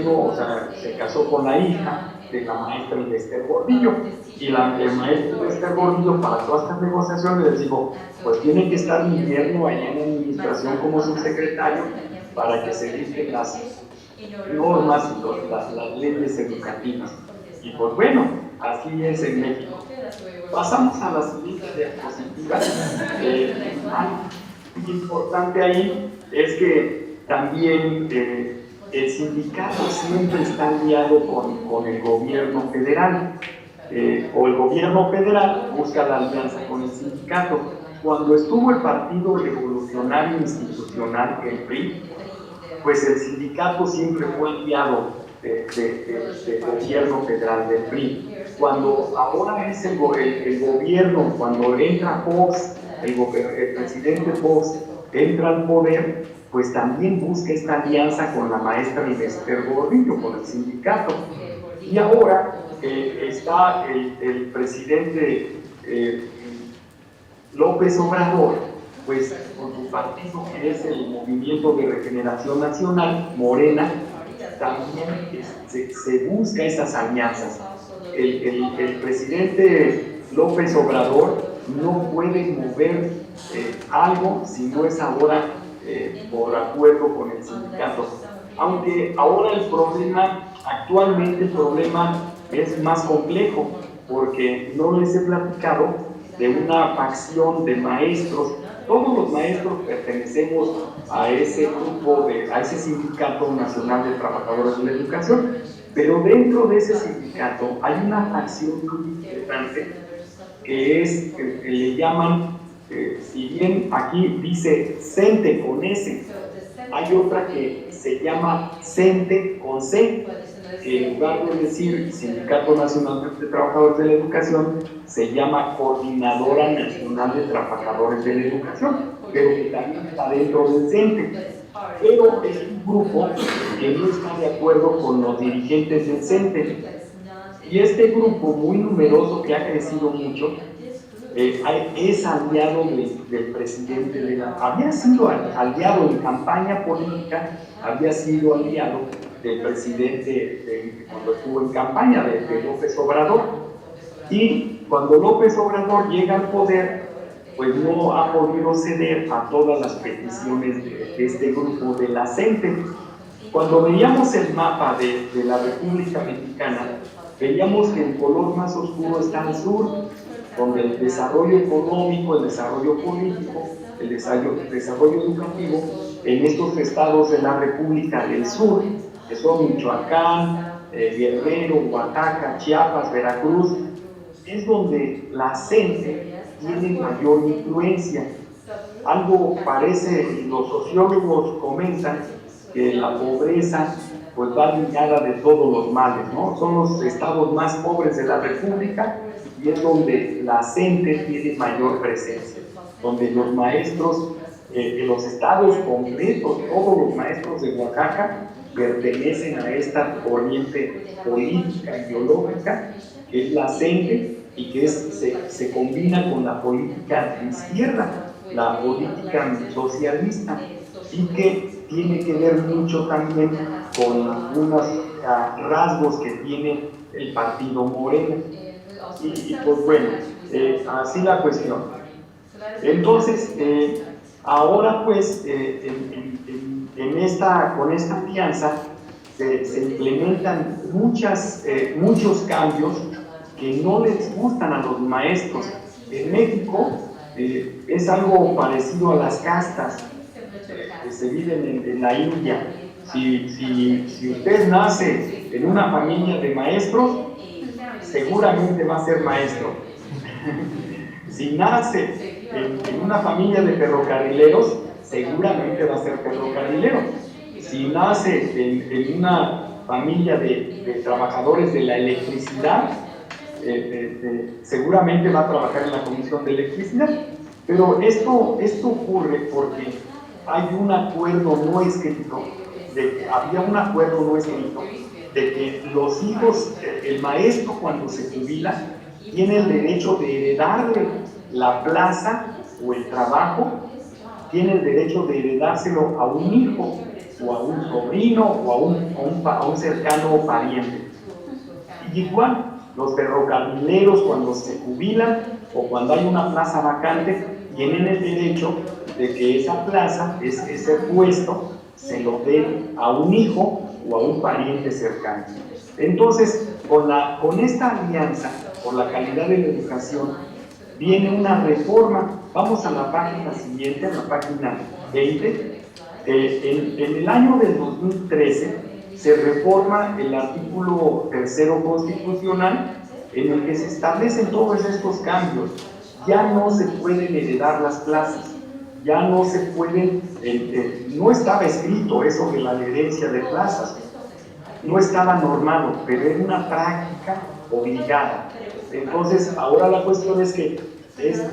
o sea, se casó con la hija de la maestra Esther Gordillo, y la maestra Esther Gordillo, para todas estas negociaciones, les dijo, pues tiene que estar mi yerno allá en la administración como subsecretario para que se dicten las normas y las leyes educativas. Y pues bueno, así es en México. Pasamos a la siguiente diapositiva. Algo importante ahí es que también el sindicato siempre está aliado con el gobierno federal, o el gobierno federal busca la alianza con el sindicato. Cuando estuvo el Partido Revolucionario Institucional, el PRI, pues el sindicato siempre fue aliado del gobierno federal, del PRI. Cuando ahora es el gobierno, cuando entra Fox, el presidente Fox entra al poder, pues también busca esta alianza con la maestra Esther Gordillo, con el sindicato. Y ahora está el presidente López Obrador, pues con su partido, que es el Movimiento de Regeneración Nacional, Morena, también se busca esas alianzas. El presidente López Obrador no puede mover algo si no es ahora por acuerdo con el sindicato. Aunque ahora actualmente el problema es más complejo, porque no les he platicado de una facción de maestros. Todos los maestros pertenecemos a ese grupo, a ese Sindicato Nacional de Trabajadores de la Educación, pero dentro de ese sindicato hay una facción muy importante que le llaman, si bien aquí dice CENTE con S, hay otra que se llama CENTE con C, que en lugar de decir Sindicato Nacional de Trabajadores de la Educación, se llama Coordinadora Nacional de Trabajadores de la Educación, pero que también está dentro del CENTE. Pero es un grupo que no está de acuerdo con los dirigentes del CENTE. Y este grupo muy numeroso, que ha crecido mucho, es aliado del presidente había sido aliado en campaña política, había sido aliado del presidente cuando estuvo en campaña de López Obrador, y cuando López Obrador llega al poder, pues no ha podido ceder a todas las peticiones de este grupo de la CENTE. Cuando veíamos el mapa de la República Mexicana, veíamos que el color más oscuro está al sur, donde el desarrollo económico, el desarrollo político, el desarrollo educativo en estos estados de la República del Sur, que son Michoacán, Guerrero, Oaxaca, Chiapas, Veracruz, es donde la CENTE tiene mayor influencia. Algo parece, y los sociólogos comentan, que la pobreza pues va ligada de todos los males, ¿no? Son los estados más pobres de la República y es donde la CENTE tiene mayor presencia, donde los maestros de los estados completos, todos los maestros de Oaxaca pertenecen a esta corriente política ideológica que es la CENTE y que se combina con la política de izquierda, la política socialista, y que tiene que ver mucho también con algunos rasgos que tiene el partido Morena. Y pues bueno, así la cuestión. Entonces, ahora pues con esta alianza se implementan muchos cambios que no les gustan a los maestros. En México es algo parecido a las castas que se viven en la India. Si usted nace en una familia de maestros, seguramente va a ser maestro. Si nace en una familia de ferrocarrileros, seguramente va a ser ferrocarrilero. Si nace en una familia de trabajadores de la electricidad, seguramente va a trabajar en la Comisión de Electricidad. Pero esto ocurre porque hay un acuerdo no escrito, había un acuerdo no escrito de que los hijos, el maestro cuando se jubila, tiene el derecho de heredarle la plaza o el trabajo, tiene el derecho de heredárselo a un hijo o a un sobrino o a un cercano pariente. Y igual, los ferrocarrileros cuando se jubilan o cuando hay una plaza vacante, tienen el derecho de que esa plaza, ese puesto, se lo den a un hijo o a un pariente cercano. Entonces, con esta alianza por la calidad de la educación, viene una reforma. Vamos a la página siguiente, a la página 20. En el año del 2013 se reforma el artículo 3º constitucional en el que se establecen todos estos cambios. Ya no se pueden heredar las plazas, ya no se pueden, no estaba escrito eso de la herencia de plazas, no estaba normado, pero era una práctica obligada. Entonces, ahora la cuestión es que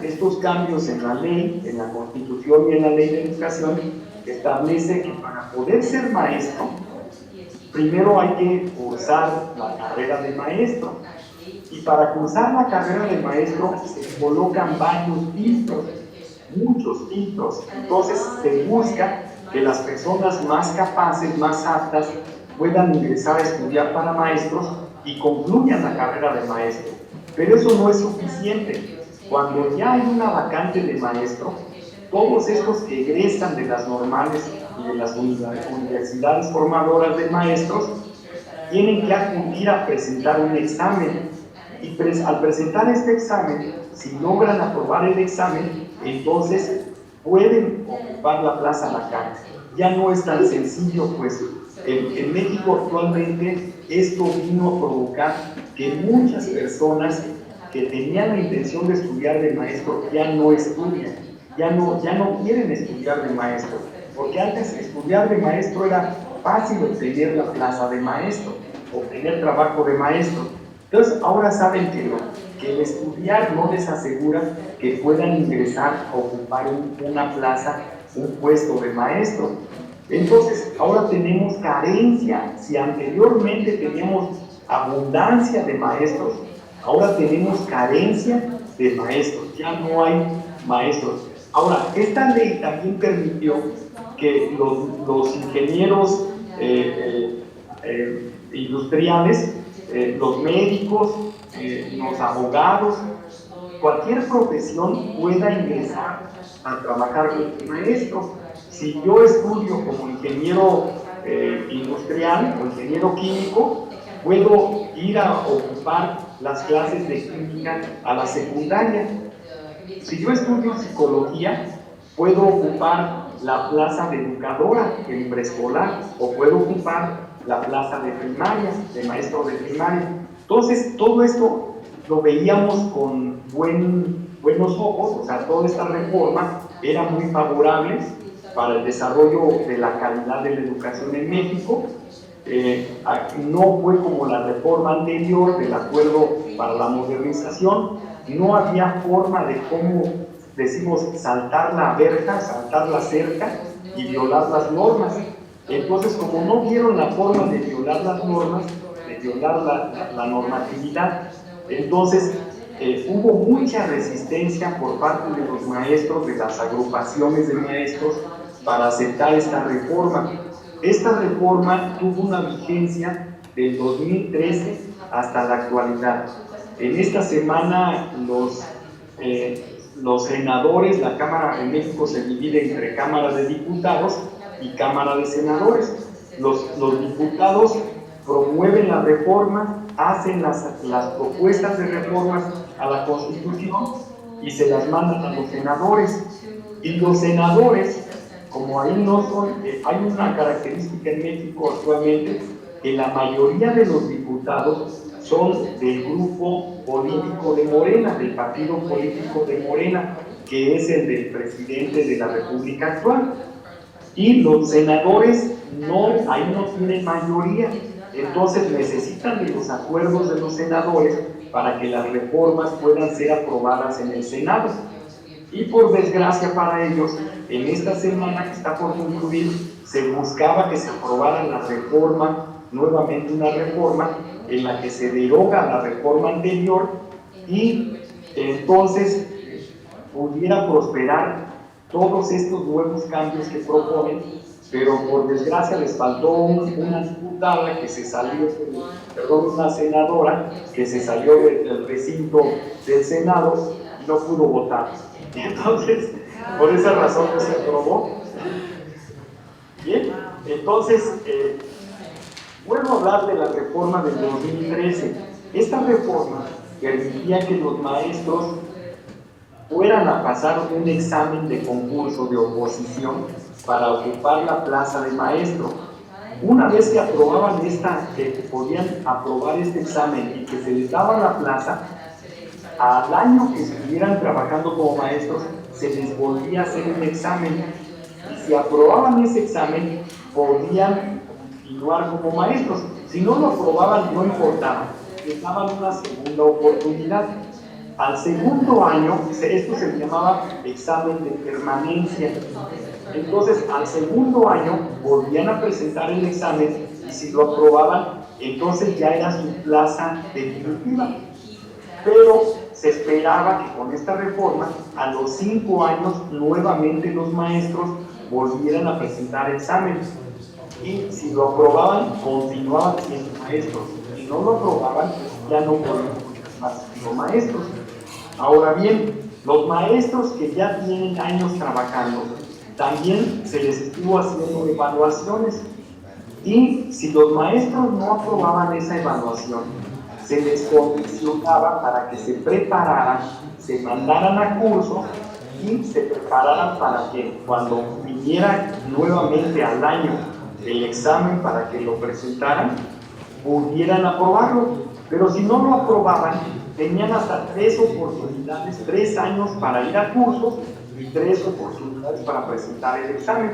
estos cambios en la ley, en la Constitución y en la Ley de Educación, establece que para poder ser maestro, primero hay que cursar la carrera de maestro. Y para cursar la carrera de maestro se colocan varios filtros, muchos filtros. Entonces se busca que las personas más capaces, más aptas, puedan ingresar a estudiar para maestros y concluyan la carrera de maestro. Pero eso no es suficiente. Cuando ya hay una vacante de maestro, todos estos que egresan de las normales y de las universidades formadoras de maestros tienen que acudir a presentar un examen. Y al presentar este examen, si logran aprobar el examen, entonces pueden ocupar la plaza vacante. Ya no es tan sencillo, pues en México actualmente esto vino a provocar que muchas personas que tenían la intención de estudiar de maestro ya no estudian, ya no quieren estudiar de maestro, porque antes estudiar de maestro era fácil obtener la plaza de maestro, obtener trabajo de maestro. Entonces ahora saben que no, que el estudiar no les asegura que puedan ingresar a ocupar una plaza, un puesto de maestro. Entonces ahora tenemos carencia. Si anteriormente teníamos abundancia de maestros, ahora tenemos carencia de maestros, ya no hay maestros. Ahora, esta ley también permitió que los ingenieros industriales, los médicos, los abogados, cualquier profesión pueda ingresar a trabajar como maestro. Si yo estudio como ingeniero industrial o ingeniero químico, puedo ir a ocupar las clases de química a la secundaria. Si yo estudio psicología, puedo ocupar la plaza de educadora en preescolar o puedo ocupar la plaza de primaria, de maestro de primaria. Entonces, todo esto lo veíamos con buenos ojos, o sea, toda esta reforma era muy favorable para el desarrollo de la calidad de la educación en México. No fue como la reforma anterior del acuerdo para la modernización, no había forma de cómo, decimos, saltar la verja, saltar la cerca y violar las normas. Entonces, como no vieron la forma de violar las normas, de violar la normatividad, entonces hubo mucha resistencia por parte de los maestros, de las agrupaciones de maestros, para aceptar esta reforma. Esta reforma tuvo una vigencia del 2013 hasta la actualidad. En esta semana los senadores, la Cámara en México se divide entre Cámara de Diputados y Cámara de Senadores. Los diputados promueven la reforma, hacen las propuestas de reformas a la Constitución y se las mandan a los senadores. Y los senadores, como ahí no son, hay una característica en México actualmente, que la mayoría de los diputados son del grupo político de Morena, del partido político de Morena, que es el del presidente de la República actual. Y los senadores ahí no tienen mayoría, entonces necesitan de los acuerdos de los senadores para que las reformas puedan ser aprobadas en el Senado. Y por desgracia para ellos, en esta semana que está por concluir, se buscaba que se aprobara la reforma, nuevamente una reforma en la que se deroga la reforma anterior y entonces pudiera prosperar todos estos nuevos cambios que proponen, pero por desgracia les faltó una diputada que se salió, una senadora que se salió del recinto del Senado y no pudo votar. Entonces, por esa razón no se aprobó. Bien, entonces, vuelvo a hablar de la reforma del 2013. Esta reforma permitía que los maestros fueran a pasar un examen de concurso de oposición para ocupar la plaza de maestro. Una vez que aprobaban que podían aprobar este examen y que se les daba la plaza, al año que estuvieran trabajando como maestros, se les volvía a hacer un examen. Y si aprobaban ese examen, podían continuar como maestros. Si no lo aprobaban, no importaba. Les daban una segunda oportunidad. Al segundo año, esto se llamaba examen de permanencia. Entonces, al segundo año, volvían a presentar el examen y si lo aprobaban, entonces ya era su plaza definitiva. Pero se esperaba que con esta reforma, a los 5 años, nuevamente los maestros volvieran a presentar exámenes. Y si lo aprobaban, continuaban siendo maestros. Si no lo aprobaban, ya no podían ser más siendo maestros. Ahora bien, los maestros que ya tienen años trabajando, también se les estuvo haciendo evaluaciones. Y si los maestros no aprobaban esa evaluación, se les condicionaba para que se prepararan, se mandaran a curso y se prepararan para que cuando viniera nuevamente al año el examen para que lo presentaran, pudieran aprobarlo. Pero si no lo aprobaban, tenían hasta 3 oportunidades, 3 años para ir a cursos y 3 oportunidades para presentar el examen.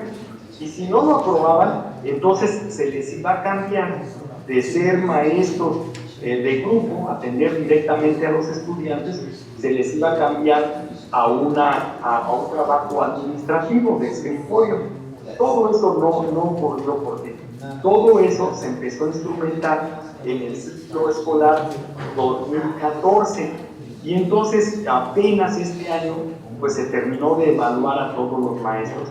Y si no lo aprobaban, entonces se les iba a cambiar de ser maestros de grupo, atender directamente a los estudiantes, se les iba a cambiar a un trabajo administrativo de escritorio. Todo eso no ocurrió porque todo eso se empezó a instrumentar en el ciclo escolar 2014. Y entonces apenas este año pues se terminó de evaluar a todos los maestros.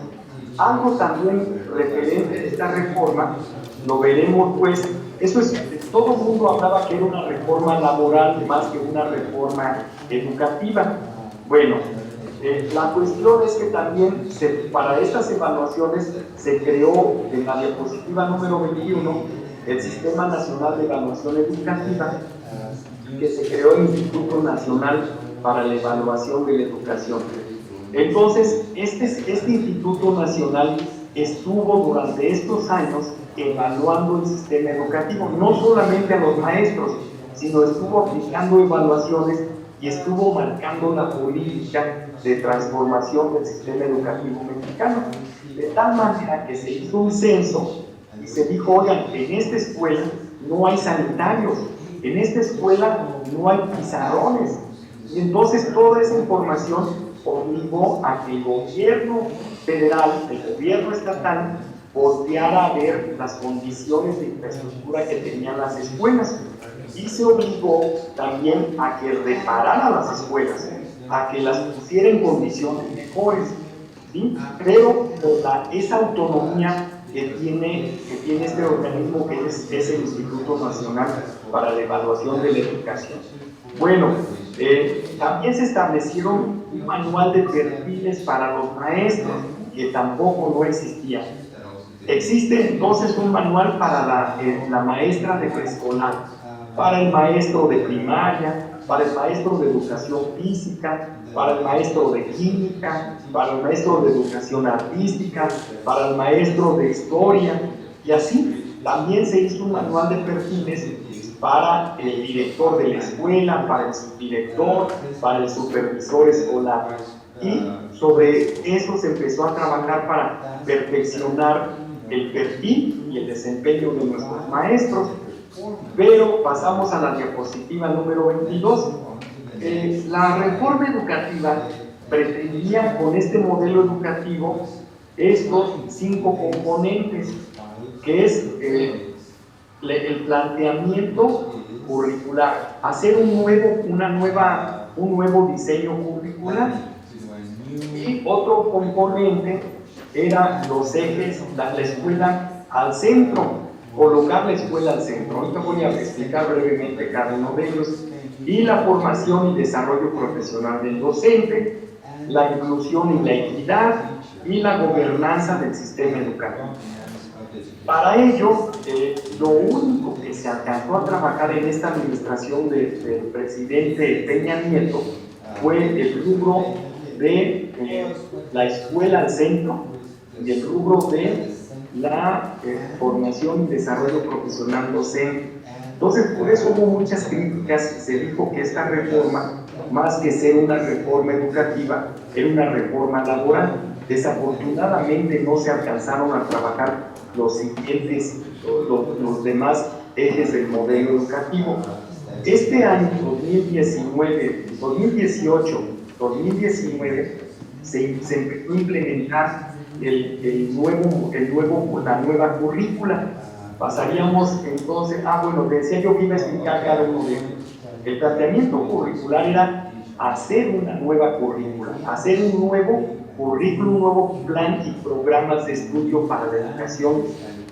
Algo también referente a esta reforma, lo veremos pues, eso es, todo el mundo hablaba que era una reforma laboral más que una reforma educativa. Bueno, la cuestión es que también para estas evaluaciones se creó en la diapositiva número 21 el Sistema Nacional de Evaluación Educativa, que se creó el Instituto Nacional para la Evaluación de la Educación. Entonces, este Instituto Nacional estuvo durante estos años evaluando el sistema educativo, no solamente a los maestros, sino estuvo aplicando evaluaciones y estuvo marcando la política de transformación del sistema educativo mexicano, de tal manera que se hizo un censo y se dijo, oigan, en esta escuela no hay sanitarios, en esta escuela no hay pizarrones, y entonces toda esa información obligó a que el gobierno federal, el gobierno estatal, volteara a ver las condiciones de infraestructura que tenían las escuelas, y se obligó también a que reparara las escuelas, a que las pusiera en condiciones mejores, ¿sí? Pero esa autonomía que tiene este organismo que es el Instituto Nacional para la Evaluación de la Educación. Bueno, también se establecieron un manual de perfiles para los maestros, que tampoco no existía. Existe entonces un manual para la maestra de preescolar, para el maestro de primaria, para el maestro de educación física, para el maestro de química, para el maestro de educación artística, para el maestro de historia, y así también se hizo un manual de perfiles para el director de la escuela, para el subdirector, para el supervisor escolar. Y sobre eso se empezó a trabajar para perfeccionar el perfil y el desempeño de nuestros maestros. Pero pasamos a la diapositiva número 22. La reforma educativa pretendía con este modelo educativo estos 5 componentes, que es el planteamiento curricular, hacer un nuevo diseño curricular. Y otro componente era los ejes, la escuela al centro, colocar la escuela al centro. Ahorita voy a explicar brevemente cada uno de ellos. Y la formación y desarrollo profesional del docente, la inclusión y la equidad, y la gobernanza del sistema educativo. Para ello, lo único que se alcanzó a trabajar en esta administración del presidente Peña Nieto fue el rubro de la escuela al centro y el rubro de la formación y desarrollo profesional docente. Entonces, por eso hubo muchas críticas. Se dijo que esta reforma, más que ser una reforma educativa, era una reforma laboral. Desafortunadamente no se alcanzaron a trabajar los siguientes, los demás ejes del modelo educativo. Este año 2018, 2019, se empezó a implementar la nueva currícula. Pasaríamos entonces, decía yo que iba a explicar cada uno de ellos. El planteamiento curricular era hacer una nueva currícula, hacer un nuevo currículum, un nuevo plan y programas de estudio para la educación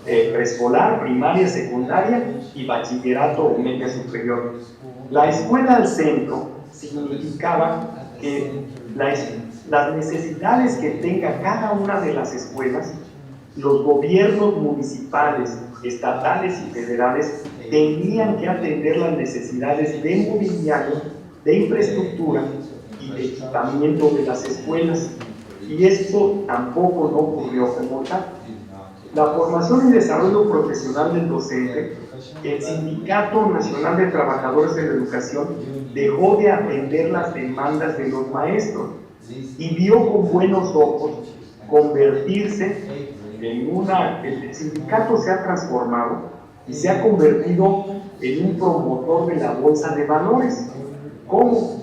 preescolar, primaria, secundaria y bachillerato o media superior. La escuela al centro significaba que las necesidades que tenga cada una de las escuelas, los gobiernos municipales, estatales y federales tenían que atender las necesidades de mobiliario, de infraestructura y de equipamiento de las escuelas. Y esto tampoco no ocurrió como tal. La formación y desarrollo profesional del docente, el Sindicato Nacional de Trabajadores de la Educación dejó de atender las demandas de los maestros y vio con buenos ojos convertirse el sindicato se ha transformado y se ha convertido en un promotor de la bolsa de valores. ¿Cómo?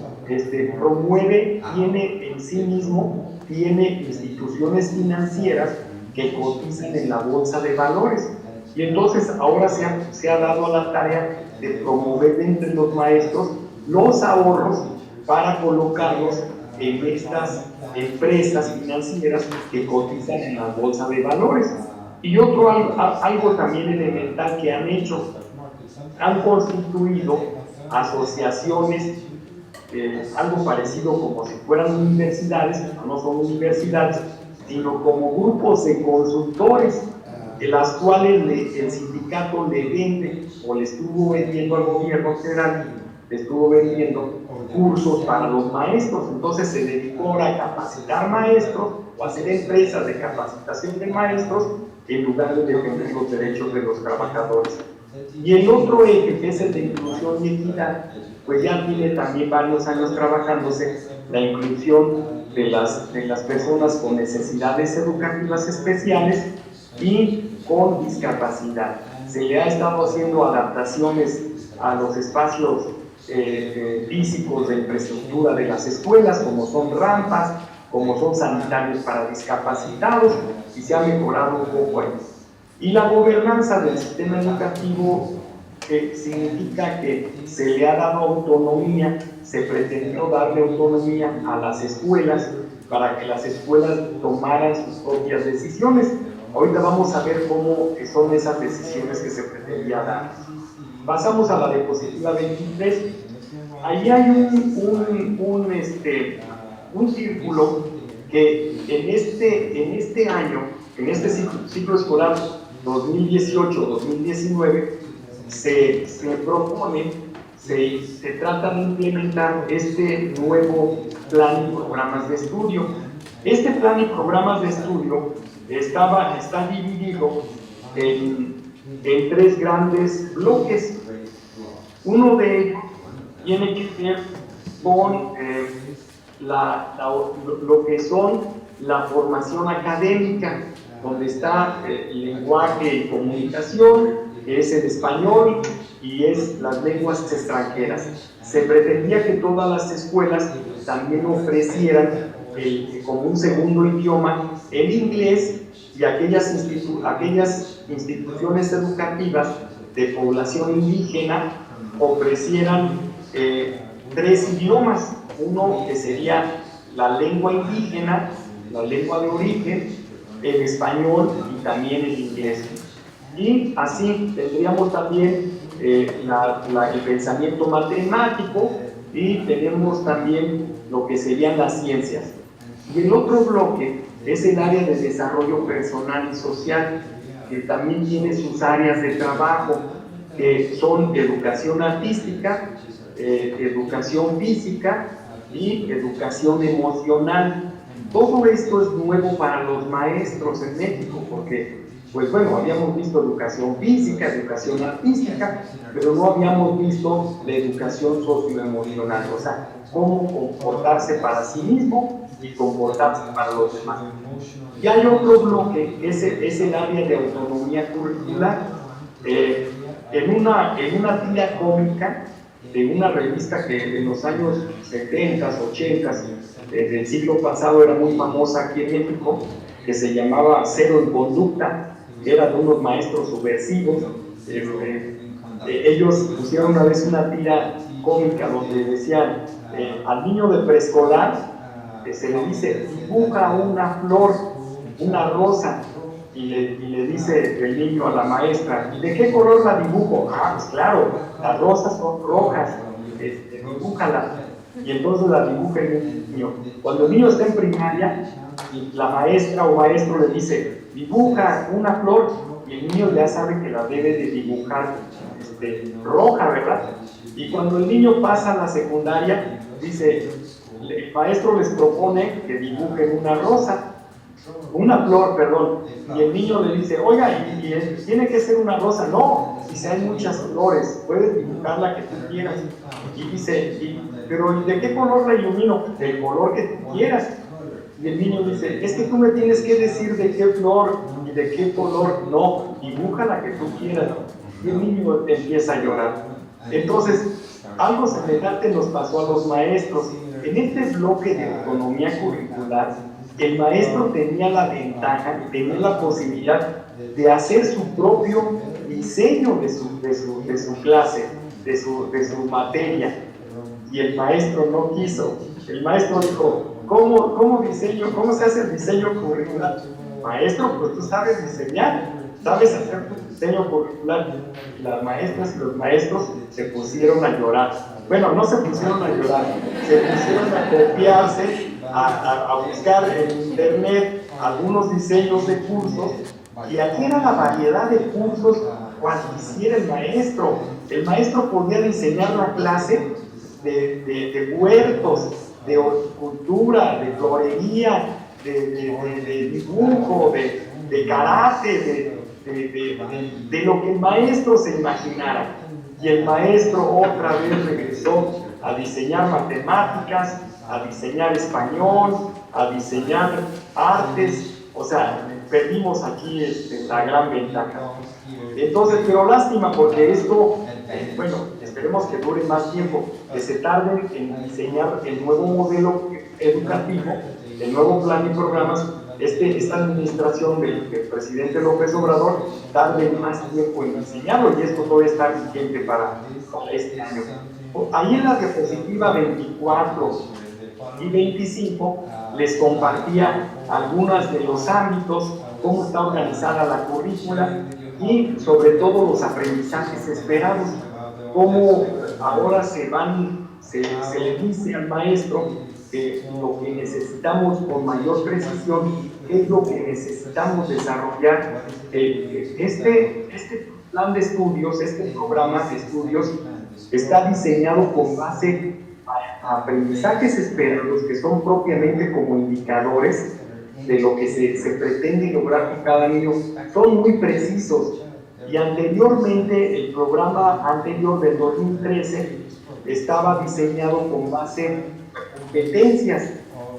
Promueve, tiene en sí mismo, tiene instituciones financieras que cotizan en la bolsa de valores. Y entonces ahora se ha dado a la tarea de promover entre los maestros los ahorros para colocarlos en estas empresas financieras que cotizan en la bolsa de valores. Y algo también elemental que han hecho, han constituido asociaciones, algo parecido como si fueran universidades, no son universidades, sino como grupos de consultores, de las cuales el sindicato le vende o le estuvo vendiendo al gobierno federal, le estuvo vendiendo cursos para los maestros. Entonces se dedicó ahora a capacitar maestros o a hacer empresas de capacitación de maestros en lugar de defender los derechos de los trabajadores. Y el otro eje, que es el de inclusión y equidad, pues ya tiene también varios años trabajándose la inclusión de las personas con necesidades educativas especiales y con discapacidad. Se le ha estado haciendo adaptaciones a los espacios físicos de infraestructura de las escuelas, como son rampas, como son sanitarios para discapacitados, y se ha mejorado un poco ahí. Y la gobernanza del sistema educativo significa que se le ha dado autonomía, se pretendió darle autonomía a las escuelas para que las escuelas tomaran sus propias decisiones. Ahorita vamos a ver cómo son esas decisiones que se pretendía dar. Pasamos a la diapositiva 23. Ahí hay un círculo que en este año, en este ciclo escolar 2018-2019, se propone, se trata de implementar este nuevo plan y programas de estudio. Este plan y programas de estudio está dividido en tres grandes bloques. Uno de ellos tiene que ver con lo que son la formación académica, donde está el lenguaje y comunicación, que es el español y es las lenguas extranjeras. Se pretendía que todas las escuelas también ofrecieran como un segundo idioma el inglés, y aquellas instituciones educativas de población indígena ofrecieran 3 idiomas. Uno que sería la lengua indígena, la lengua de origen, el español y también el inglés. Y así tendríamos también el pensamiento matemático, y tenemos también lo que serían las ciencias. Y el otro bloque es el área de desarrollo personal y social, que también tiene sus áreas de trabajo, que son educación artística, educación física y educación emocional. Todo esto es nuevo para los maestros en México, porque, pues bueno, habíamos visto educación física, educación artística, pero no habíamos visto la educación socioemocional, o sea, cómo comportarse para sí mismo y comportarse para los demás. Y hay otro bloque, que es el área de autonomía curricular. En una tira cómica de una revista que en los años 70, 80 del siglo pasado era muy famosa aquí en México, que se llamaba Cero en Conducta, que era de unos maestros subversivos. Ellos pusieron una vez una tira cómica donde decían al niño de preescolar, se le dice: dibuja una flor, una rosa, y le dice el niño a la maestra: ¿y de qué color la dibujo? Ah, pues claro, las rosas son rojas, dibújala. Y entonces la dibuja el niño. Cuando el niño está en primaria, y la maestra o maestro le dice: dibuja una flor, y el niño ya sabe que la debe de dibujar roja, ¿verdad? Y cuando el niño pasa a la secundaria, dice, el maestro les propone que dibujen una flor, perdón, y el niño le dice: oiga, ¿y tiene que ser una rosa? No, dice: hay muchas flores, puedes dibujar la que tú quieras. Y dice: pero ¿y de qué color la ilumino? Del color que tú quieras. Y el niño dice: es que tú me tienes que decir de qué flor y de qué color. No, dibuja la que tú quieras. Y el niño empieza a llorar. Entonces, algo semejante nos pasó a los maestros. En este bloque de autonomía curricular, el maestro tenía la ventaja, tenía la posibilidad de hacer su propio diseño de su clase, de su materia. y el maestro no quiso. El maestro dijo, ¿cómo diseño? ¿Cómo se hace el diseño curricular? Maestro, pues tú sabes diseñar, sabes hacer tu diseño curricular. Las maestras y los maestros se pusieron a llorar. Bueno, no se pusieron a llorar, se pusieron a copiarse, a buscar en internet algunos diseños de cursos, y aquí era la variedad de cursos cual quisiera el maestro. El maestro podía diseñar la clase de huertos, de horticultura, de florería, de dibujo, de karate, de lo que el maestro se imaginara. Y el maestro otra vez regresó a diseñar matemáticas, a diseñar español, a diseñar artes. O sea, perdimos aquí la gran ventaja. Entonces, pero lástima, porque esto, bueno, esperemos que dure más tiempo, que se tarden en diseñar el nuevo modelo educativo, el nuevo plan y programas. Esta administración del presidente López Obrador tarde más tiempo en diseñarlo, y esto todavía está vigente para este año. Ahí en la diapositiva 24 y 25 les compartía algunos de los ámbitos, cómo está organizada la currícula y sobre todo los aprendizajes esperados, cómo ahora se le dice al maestro lo que necesitamos con mayor precisión, qué es lo que necesitamos desarrollar. Este plan de estudios, este programa de estudios está diseñado con base a aprendizajes esperados, que son propiamente como indicadores de lo que se pretende lograr con cada niño. Son muy precisos, y anteriormente el programa anterior del 2013 estaba diseñado con base a competencias,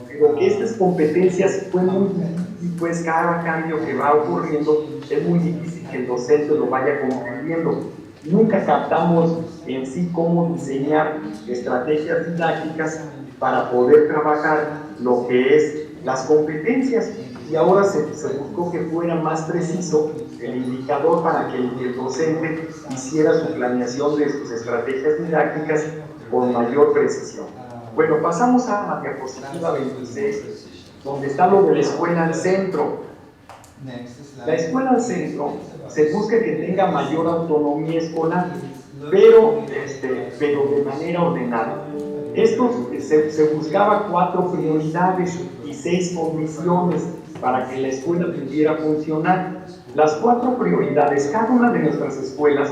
pero que estas competencias fue muy difícil, pues cada cambio que va ocurriendo es muy difícil que el docente lo vaya comprendiendo. Nunca captamos en sí cómo diseñar estrategias didácticas para poder trabajar lo que es las competencias, y ahora se buscó que fuera más preciso el indicador para que el docente hiciera su planeación de sus estrategias didácticas con mayor precisión. Bueno, pasamos a la diapositiva 26, donde está lo de la escuela al centro. La escuela al centro se busca que tenga mayor autonomía escolar, pero de manera ordenada. Esto se buscaba 4 prioridades y 6 condiciones para que la escuela pudiera funcionar. Las 4 prioridades, cada una de nuestras escuelas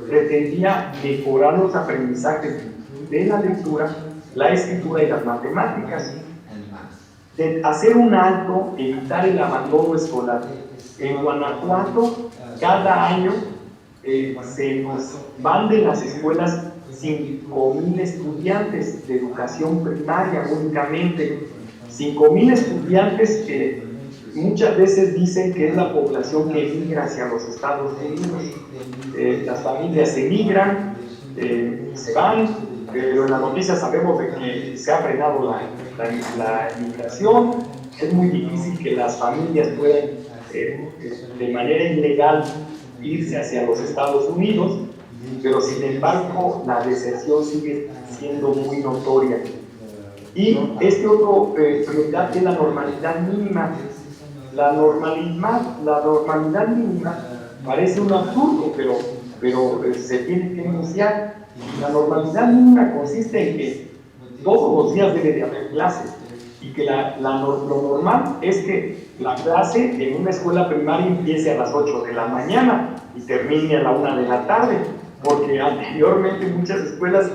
pretendía mejorar los aprendizajes de la lectura, la escritura y las matemáticas, de hacer un alto, evitar el abandono escolar. En Guanajuato, cada año se nos van de las escuelas 5,000 estudiantes de educación primaria únicamente. 5,000 estudiantes que muchas veces dicen que es la población que emigra hacia los Estados Unidos. Las familias emigran, se van, pero en la noticia sabemos de que se ha frenado la migración. Es muy difícil que las familias puedan de manera ilegal irse hacia los Estados Unidos, pero sin embargo la deserción sigue siendo muy notoria. Y otro prioridad es la normalidad mínima. La normalidad mínima parece un absurdo, pero se tiene que enunciar. La normalidad mínima consiste en que todos los días debe de haber clases, y que lo normal es que la clase en una escuela primaria empiece a las 8 de la mañana y termine a la 1 de la tarde, porque anteriormente muchas escuelas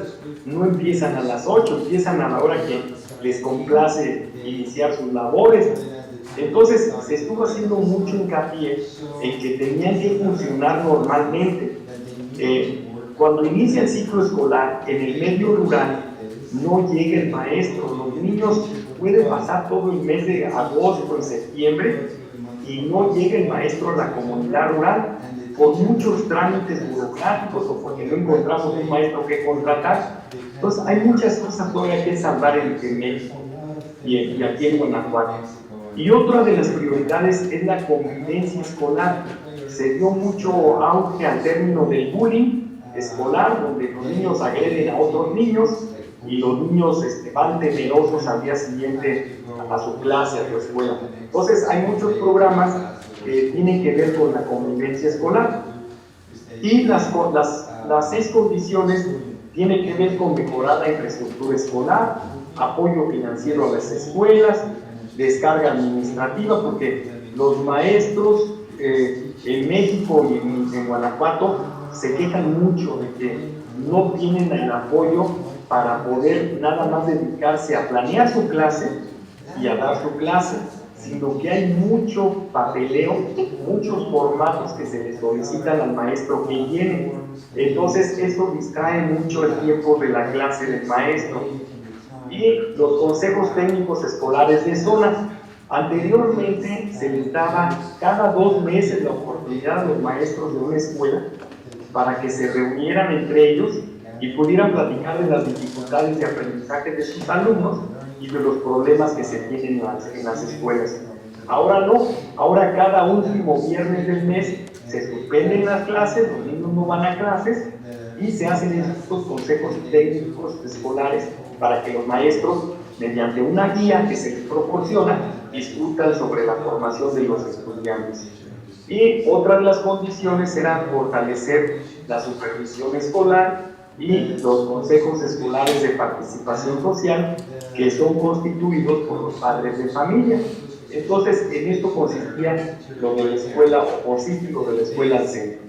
no empiezan a las 8, empiezan a la hora que les complace iniciar sus labores. Entonces se estuvo haciendo mucho hincapié en que tenían que funcionar normalmente. Cuando inicia el ciclo escolar en el medio rural, no llega el maestro. Los niños pueden pasar todo el mes de agosto y septiembre y no llega el maestro a la comunidad rural por muchos trámites burocráticos o porque no encontramos un maestro que contratar. Entonces hay muchas cosas todavía que salvar en México y aquí en Guanajuato. Y otra de las prioridades es la convivencia escolar. Se dio mucho auge al término del bullying escolar, donde los niños agreden a otros niños, y los niños van temerosos al día siguiente a su clase, a su escuela. Entonces hay muchos programas que tienen que ver con la convivencia escolar. Y las 6 condiciones tienen que ver con mejorar la infraestructura escolar, apoyo financiero a las escuelas, descarga administrativa, porque los maestros en México y en Guanajuato se quejan mucho de que no tienen el apoyo para poder nada más dedicarse a planear su clase y a dar su clase, sino que hay mucho papeleo, muchos formatos que se le solicitan al maestro que llene. Entonces eso distrae mucho el tiempo de la clase del maestro. Y los consejos técnicos escolares de zona. Anteriormente se les daba cada 2 meses la oportunidad a los maestros de una escuela para que se reunieran entre ellos y pudieran platicar de las dificultades de aprendizaje de sus alumnos y de los problemas que se tienen en las escuelas. Ahora no, ahora cada último viernes del mes se suspenden las clases, los niños no van a clases y se hacen estos consejos técnicos escolares para que los maestros, mediante una guía que se les proporciona, discutan sobre la formación de los estudiantes. Y otra de las condiciones será fortalecer la supervisión escolar y los consejos escolares de participación social que son constituidos por los padres de familia. Entonces, en esto consistía lo de la escuela, o consiste lo de la escuela al centro.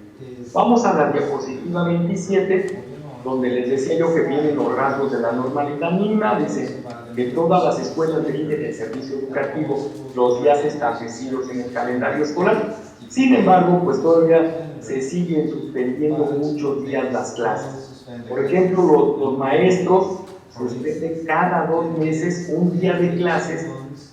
Vamos a la diapositiva 27, donde les decía yo que vienen los rasgos de la normalidad mínima. Dice que todas las escuelas rinden el servicio educativo los días establecidos en el calendario escolar. Sin embargo, pues todavía se siguen suspendiendo muchos días las clases. Por ejemplo, los maestros suspenden cada 2 meses un día de clases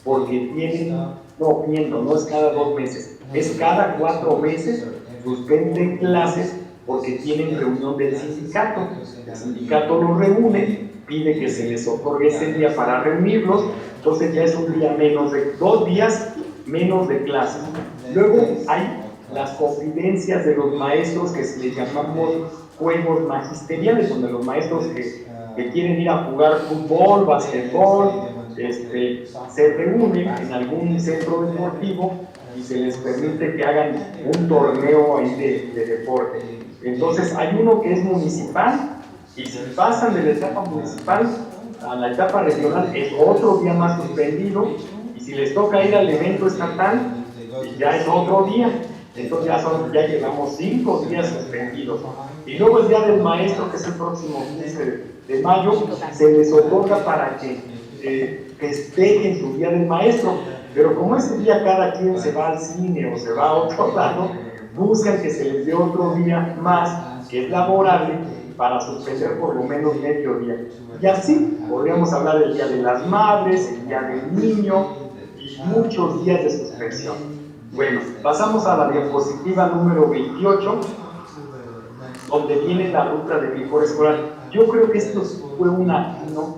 porque tienen, no es cada 2 meses, es cada 4 meses suspenden clases porque tienen reunión del sindicato. El sindicato los reúne, pide que se les otorgue ese día para reunirlos, entonces ya es un día menos de 2 días menos de clases. Luego hay las confidencias de los maestros que se les llamamos juegos magisteriales, donde los maestros que quieren ir a jugar fútbol, basquetbol, se reúnen en algún centro deportivo y se les permite que hagan un torneo ahí de deporte. Entonces hay uno que es municipal y si pasan de la etapa municipal a la etapa regional es otro día más suspendido, y si les toca ir al evento estatal ya es otro día. Entonces ya llevamos 5 días suspendidos. Y luego el día del maestro, que es el próximo 15 de mayo, se les otorga para que festejen su día del maestro. Pero como ese día cada quien se va al cine o se va a otro lado, buscan que se les dé otro día más, que es laborable, para suspender por lo menos medio día. Y así podríamos hablar del día de las madres, el día del niño y muchos días de suspensión. Bueno, pasamos a la diapositiva número 28, donde viene la ruta de mejora escolar. Yo creo que esto fue un atino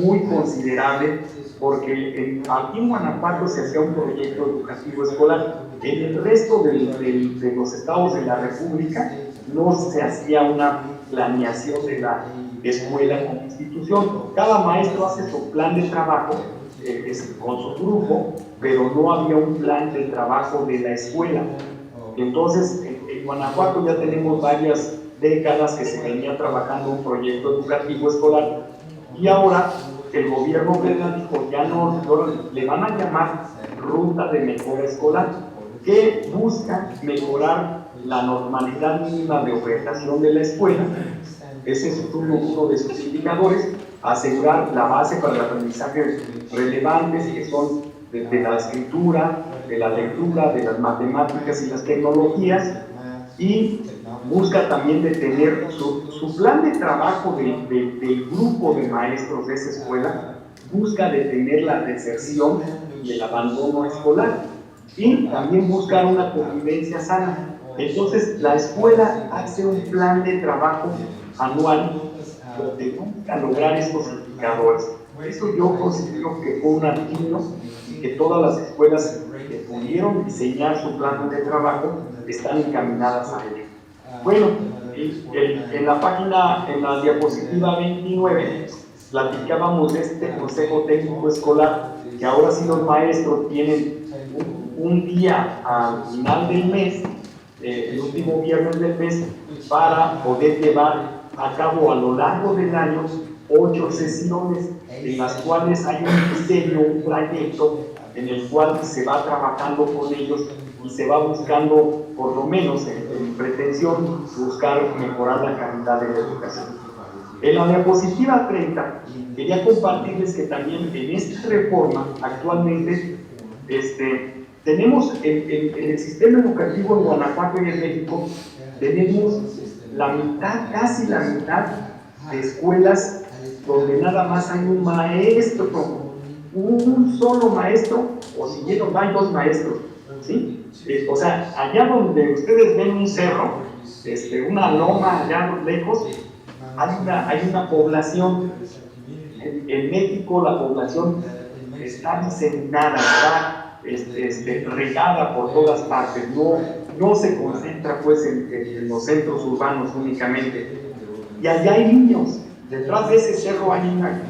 muy considerable, porque aquí en Guanajuato se hacía un proyecto educativo escolar. En el resto de los estados de la República no se hacía una planeación de la escuela como institución. Cada maestro hace su plan de trabajo con su grupo, pero no había un plan de trabajo de la escuela. Entonces, en Guanajuato ya tenemos varias décadas que se venía trabajando un proyecto educativo escolar, y ahora el gobierno federal dijo, ya no le van a llamar ruta de mejora escolar, que busca mejorar la normalidad mínima de operación de la escuela. Ese es uno de sus indicadores, asegurar la base para el aprendizaje relevantes, que son de la escritura, de la lectura, de las matemáticas y las tecnologías, y busca también de tener su plan de trabajo del grupo de maestros de esa escuela, busca detener la deserción y el abandono escolar, y también buscar una convivencia sana. Entonces, la escuela hace un plan de trabajo anual donde busca lograr estos indicadores. Eso yo considero que fue un atino, y que todas las escuelas que pudieron diseñar su plan de trabajo están encaminadas a ello. Bueno, en la diapositiva 29, platicábamos de este consejo técnico escolar, que ahora sí los maestros tienen un día al final del mes, el último viernes del mes, para poder llevar a cabo a lo largo del año 8 sesiones en las cuales hay un diseño, un proyecto en el cual se va trabajando con ellos y se va buscando, por lo menos en pretensión, buscar mejorar la calidad de la educación. En la diapositiva 30 quería compartirles que también en esta reforma actualmente tenemos en el sistema educativo en Guanajuato y en México, tenemos la mitad, casi la mitad de escuelas donde nada más hay un maestro, un solo maestro, o si bien no hay dos maestros, ¿sí? O sea, allá donde ustedes ven un cerro, una loma allá lejos, hay una población. En México la población está diseminada, está regada por todas partes, no se concentra pues en los centros urbanos únicamente. Y allá hay niños, detrás de ese cerro hay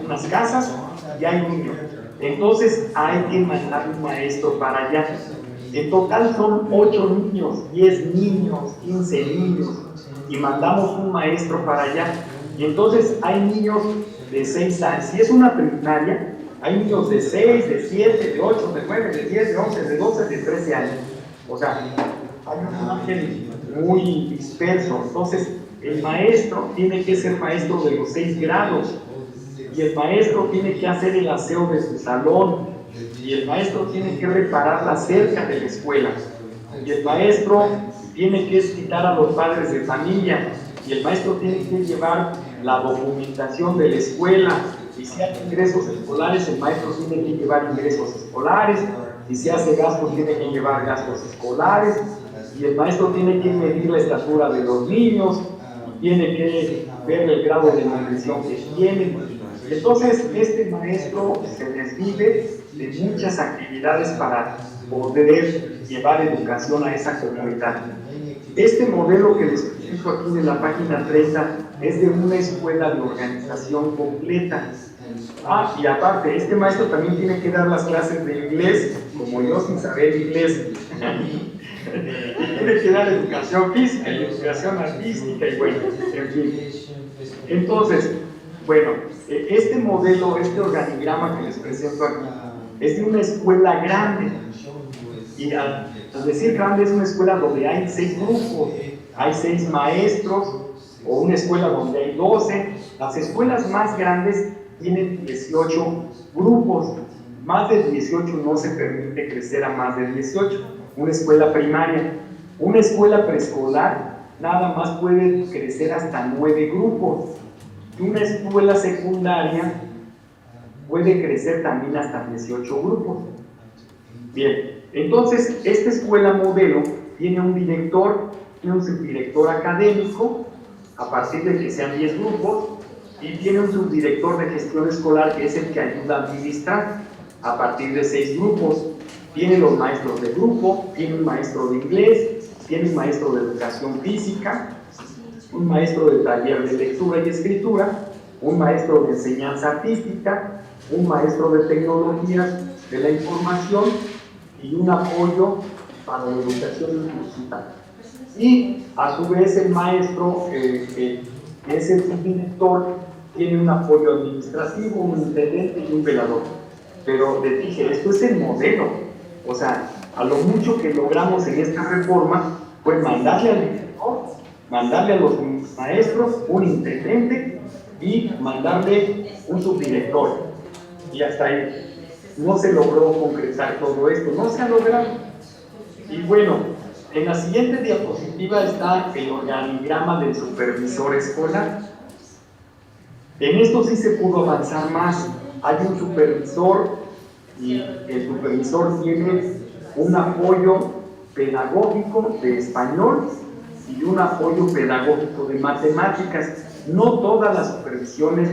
unas casas y hay niños. Entonces hay que mandar un maestro para allá. En total son 8 niños, 10 niños, 15 niños, y mandamos un maestro para allá. Y entonces hay niños de 6 años. Si es una primaria, hay niños de 6, de 7, de 8, de 9, de 10, de 11, de 12, de 13 años. O sea, hay un margen muy disperso. Entonces, el maestro tiene que ser maestro de los 6 grados. Y el maestro tiene que hacer el aseo de su salón. Y el maestro tiene que reparar la cerca de la escuela. Y el maestro tiene que citar a los padres de familia. Y el maestro tiene que llevar la documentación de la escuela. Y si hay ingresos escolares, el maestro tiene que llevar ingresos escolares. Y si hace gastos, tiene que llevar gastos escolares. Y el maestro tiene que medir la estatura de los niños. Y tiene que ver el grado de nutrición que tienen. Entonces, este maestro se desvive de muchas actividades para poder llevar educación a esa comunidad. Este modelo que les explico aquí en la página 30 es de una escuela de organización completa. Y aparte, este maestro también tiene que dar las clases de inglés, como yo sin saber inglés. Y tiene que dar educación física y educación artística y bueno, en fin. Entonces, bueno, este modelo, este organigrama que les presento aquí, es de una escuela grande. Y al decir grande, es una escuela donde hay 6 grupos, hay 6 maestros, o una escuela donde hay 12. Las escuelas más grandes tienen 18 grupos. Más de 18 no se permite crecer a más de 18. Una escuela primaria. Una escuela preescolar nada más puede crecer hasta 9 grupos. Una escuela secundaria puede crecer también hasta 18 grupos. Bien, entonces esta escuela modelo tiene un director, tiene un subdirector académico, a partir de que sean 10 grupos, y tiene un subdirector de gestión escolar que es el que ayuda a administrar, a partir de 6 grupos. Tiene los maestros de grupo, tiene un maestro de inglés, tiene un maestro de educación física, un maestro de taller de lectura y escritura, un maestro de enseñanza artística, un maestro de tecnologías de la información y un apoyo para la educación inclusiva. Y a su vez el maestro, que es el subdirector, tiene un apoyo administrativo, un intendente y un velador. Pero les dije, esto es el modelo. O sea, a lo mucho que logramos en esta reforma fue mandarle al director, mandarle a los maestros un intendente y mandarle un subdirector. Y hasta ahí. No se logró concretar todo esto, no se ha logrado. Y bueno, en la siguiente diapositiva está el organigrama del supervisor escolar. En esto sí se pudo avanzar más. Hay un supervisor y el supervisor tiene un apoyo pedagógico de español y un apoyo pedagógico de matemáticas. No todas las supervisiones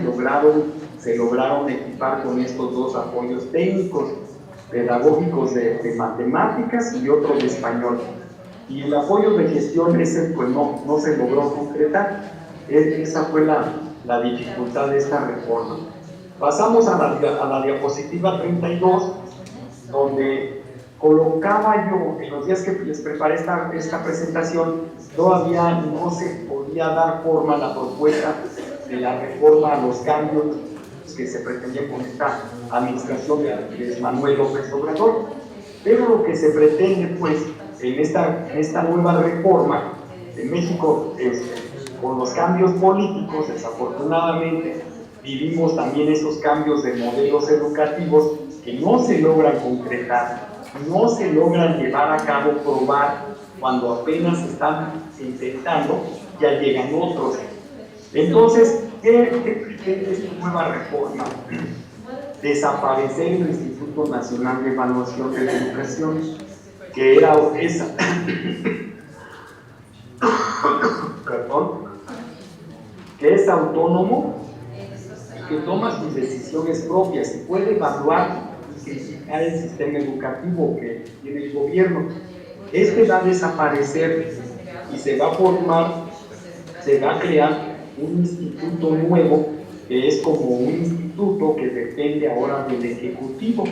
se lograron equipar con estos 2 apoyos técnicos, pedagógicos de matemáticas y otro de español. Y el apoyo de gestión ese pues no se logró concretar. Esa fue la dificultad de esta reforma. Pasamos a la diapositiva 32, donde colocaba yo, en los días que les preparé esta presentación, todavía no se podía dar forma a la propuesta de la reforma, a los cambios que se pretendía con esta administración de Manuel López Obrador. Pero lo que se pretende, pues, en esta nueva reforma de México, con los cambios políticos, desafortunadamente, vivimos también esos cambios de modelos educativos que no se logran concretar, no se logran llevar a cabo, probar, cuando apenas están intentando, ya llegan otros. Entonces, ¿qué pretende esta nueva reforma? Desaparecer el Instituto Nacional de Evaluación de la Educación, que era esa, perdón, que es autónomo, que toma sus decisiones propias y puede evaluar y criticar el sistema educativo que tiene el gobierno. Este va a desaparecer y se va a formar, se va a crear un instituto nuevo, que es como un instituto que depende ahora del Ejecutivo.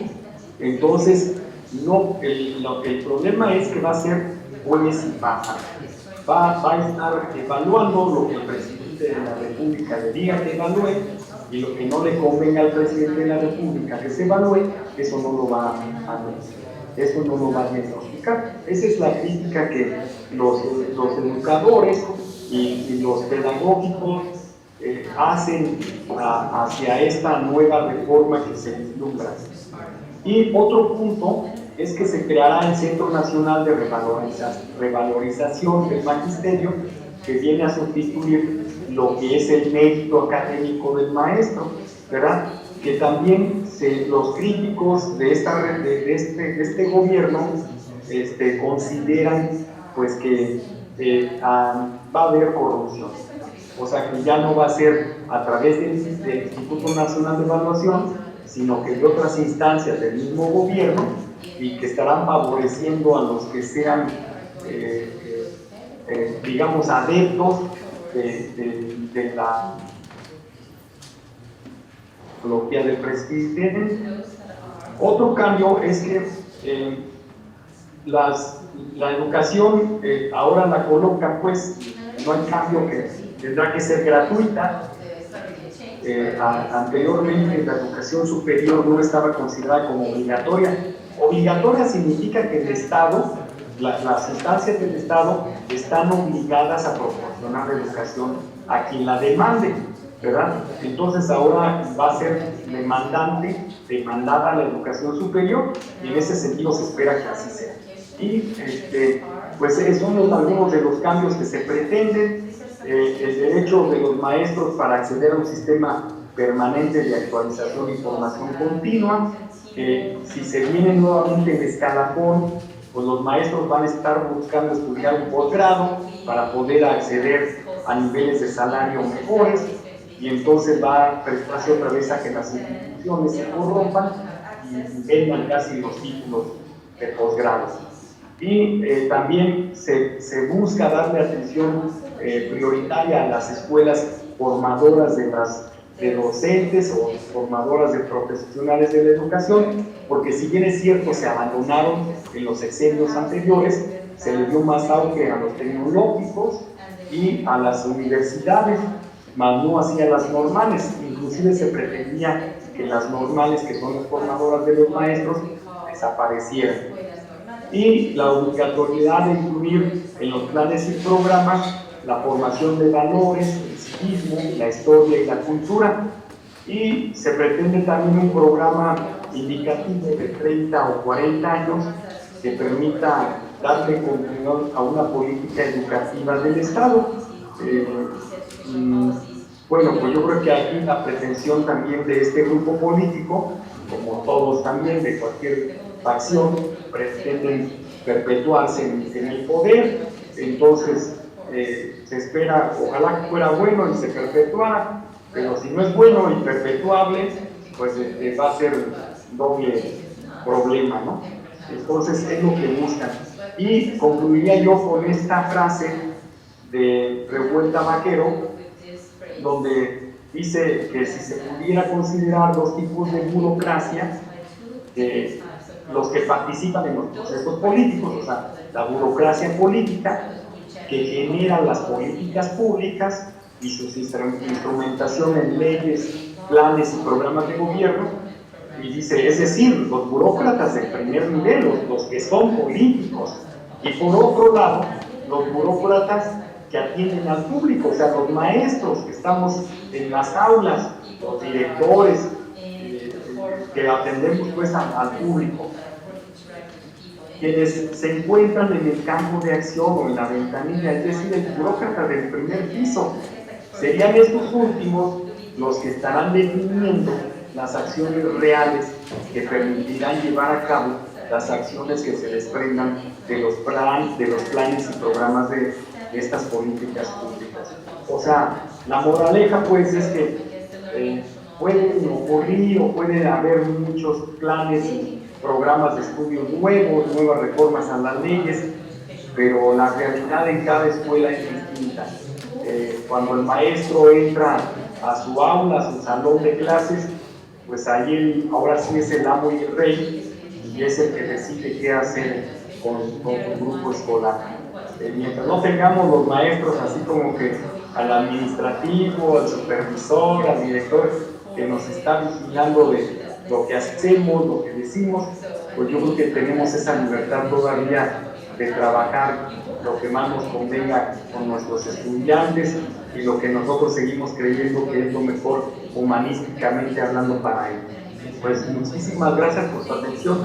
Entonces, el problema es que va a ser juez y pájaro. Va a estar evaluando lo que el presidente de la República le diga que evalúe, y lo que no le convenga al presidente de la República que se evalúe, eso no lo va a diagnosticar. Esa es la crítica que los educadores y los pedagógicos hacen hacia esta nueva reforma que se vislumbra. Y otro punto es que se creará el Centro Nacional de Revalorización del Magisterio, que viene a sustituir lo que es el mérito académico del maestro, ¿verdad? Que también los críticos de este gobierno consideran, pues, que va a haber corrupción. O sea, que ya no va a ser a través del Instituto Nacional de Evaluación, sino que de otras instancias del mismo gobierno, y que estarán favoreciendo a los que sean, digamos, adeptos de la ideología del presidente. Otro cambio es que la educación ahora la colocan, pues, no hay cambio, que tendrá que ser gratuita. Anteriormente la educación superior no estaba considerada como obligatoria. Obligatoria significa que el Estado, las instancias del Estado están obligadas a proporcionar educación a quien la demande, ¿verdad? Entonces ahora va a ser demandada la educación superior, y en ese sentido se espera que así sea. Y pues son algunos de los cambios que se pretenden. El derecho de los maestros para acceder a un sistema permanente de actualización y formación continua. Si se viene nuevamente el escalafón, pues los maestros van a estar buscando estudiar un posgrado para poder acceder a niveles de salario mejores, y entonces va a prestarse otra vez a que las instituciones se corrompan y vendan casi los títulos de posgrado. Y también se busca darle atención prioritaria a las escuelas formadoras de docentes o formadoras de profesionales de la educación, porque si bien es cierto se abandonaron en los sexenios anteriores, se le dio más auge a los tecnológicos y a las universidades, más no hacia las normales. Inclusive se pretendía que las normales, que son las formadoras de los maestros, desaparecieran. Y la obligatoriedad de incluir en los planes y programas la formación de valores, el civismo, la historia y la cultura. Y se pretende también un programa indicativo de 30 o 40 años que permita darle continuidad a una política educativa del Estado. Bueno, pues yo creo que aquí la pretensión también de este grupo político, como todos también de cualquier facción, pretenden perpetuarse en el poder. Entonces se espera, ojalá que fuera bueno y se perpetuara, pero si no es bueno y perpetuable, pues va a ser doble problema, ¿no? Entonces es lo que buscan. Y concluiría yo con esta frase de Revuelta Vaquero, donde dice que si se pudiera considerar dos tipos de burocracia, los que participan en los procesos políticos, o sea, la burocracia política que genera las políticas públicas y su instrumentación en leyes, planes y programas de gobierno, y dice, es decir, los burócratas de primer nivel, los que son políticos, y por otro lado, los burócratas que atienden al público, o sea, los maestros que estamos en las aulas, los directores, que atendemos pues al público, quienes se encuentran en el campo de acción o en la ventanilla, es decir, el burócrata del primer piso. Serían estos últimos los que estarán definiendo las acciones reales que permitirán llevar a cabo las acciones que se desprendan de los planes y programas de estas políticas públicas. O sea, la moraleja pues es que pueden ocurrir o pueden haber muchos planes y programas de estudios nuevos, nuevas reformas a las leyes, pero la realidad en cada escuela es distinta. Cuando el maestro entra a su aula, a su salón de clases, pues ahí él ahora sí es el amo y el rey, y es el que decide qué hacer con su grupo escolar. Mientras no tengamos los maestros así como que al administrativo, al supervisor, al director, que nos está vigilando de lo que hacemos, lo que decimos, pues yo creo que tenemos esa libertad todavía de trabajar lo que más nos convenga con nuestros estudiantes y lo que nosotros seguimos creyendo que es lo mejor humanísticamente hablando para ellos. Pues muchísimas gracias por su atención.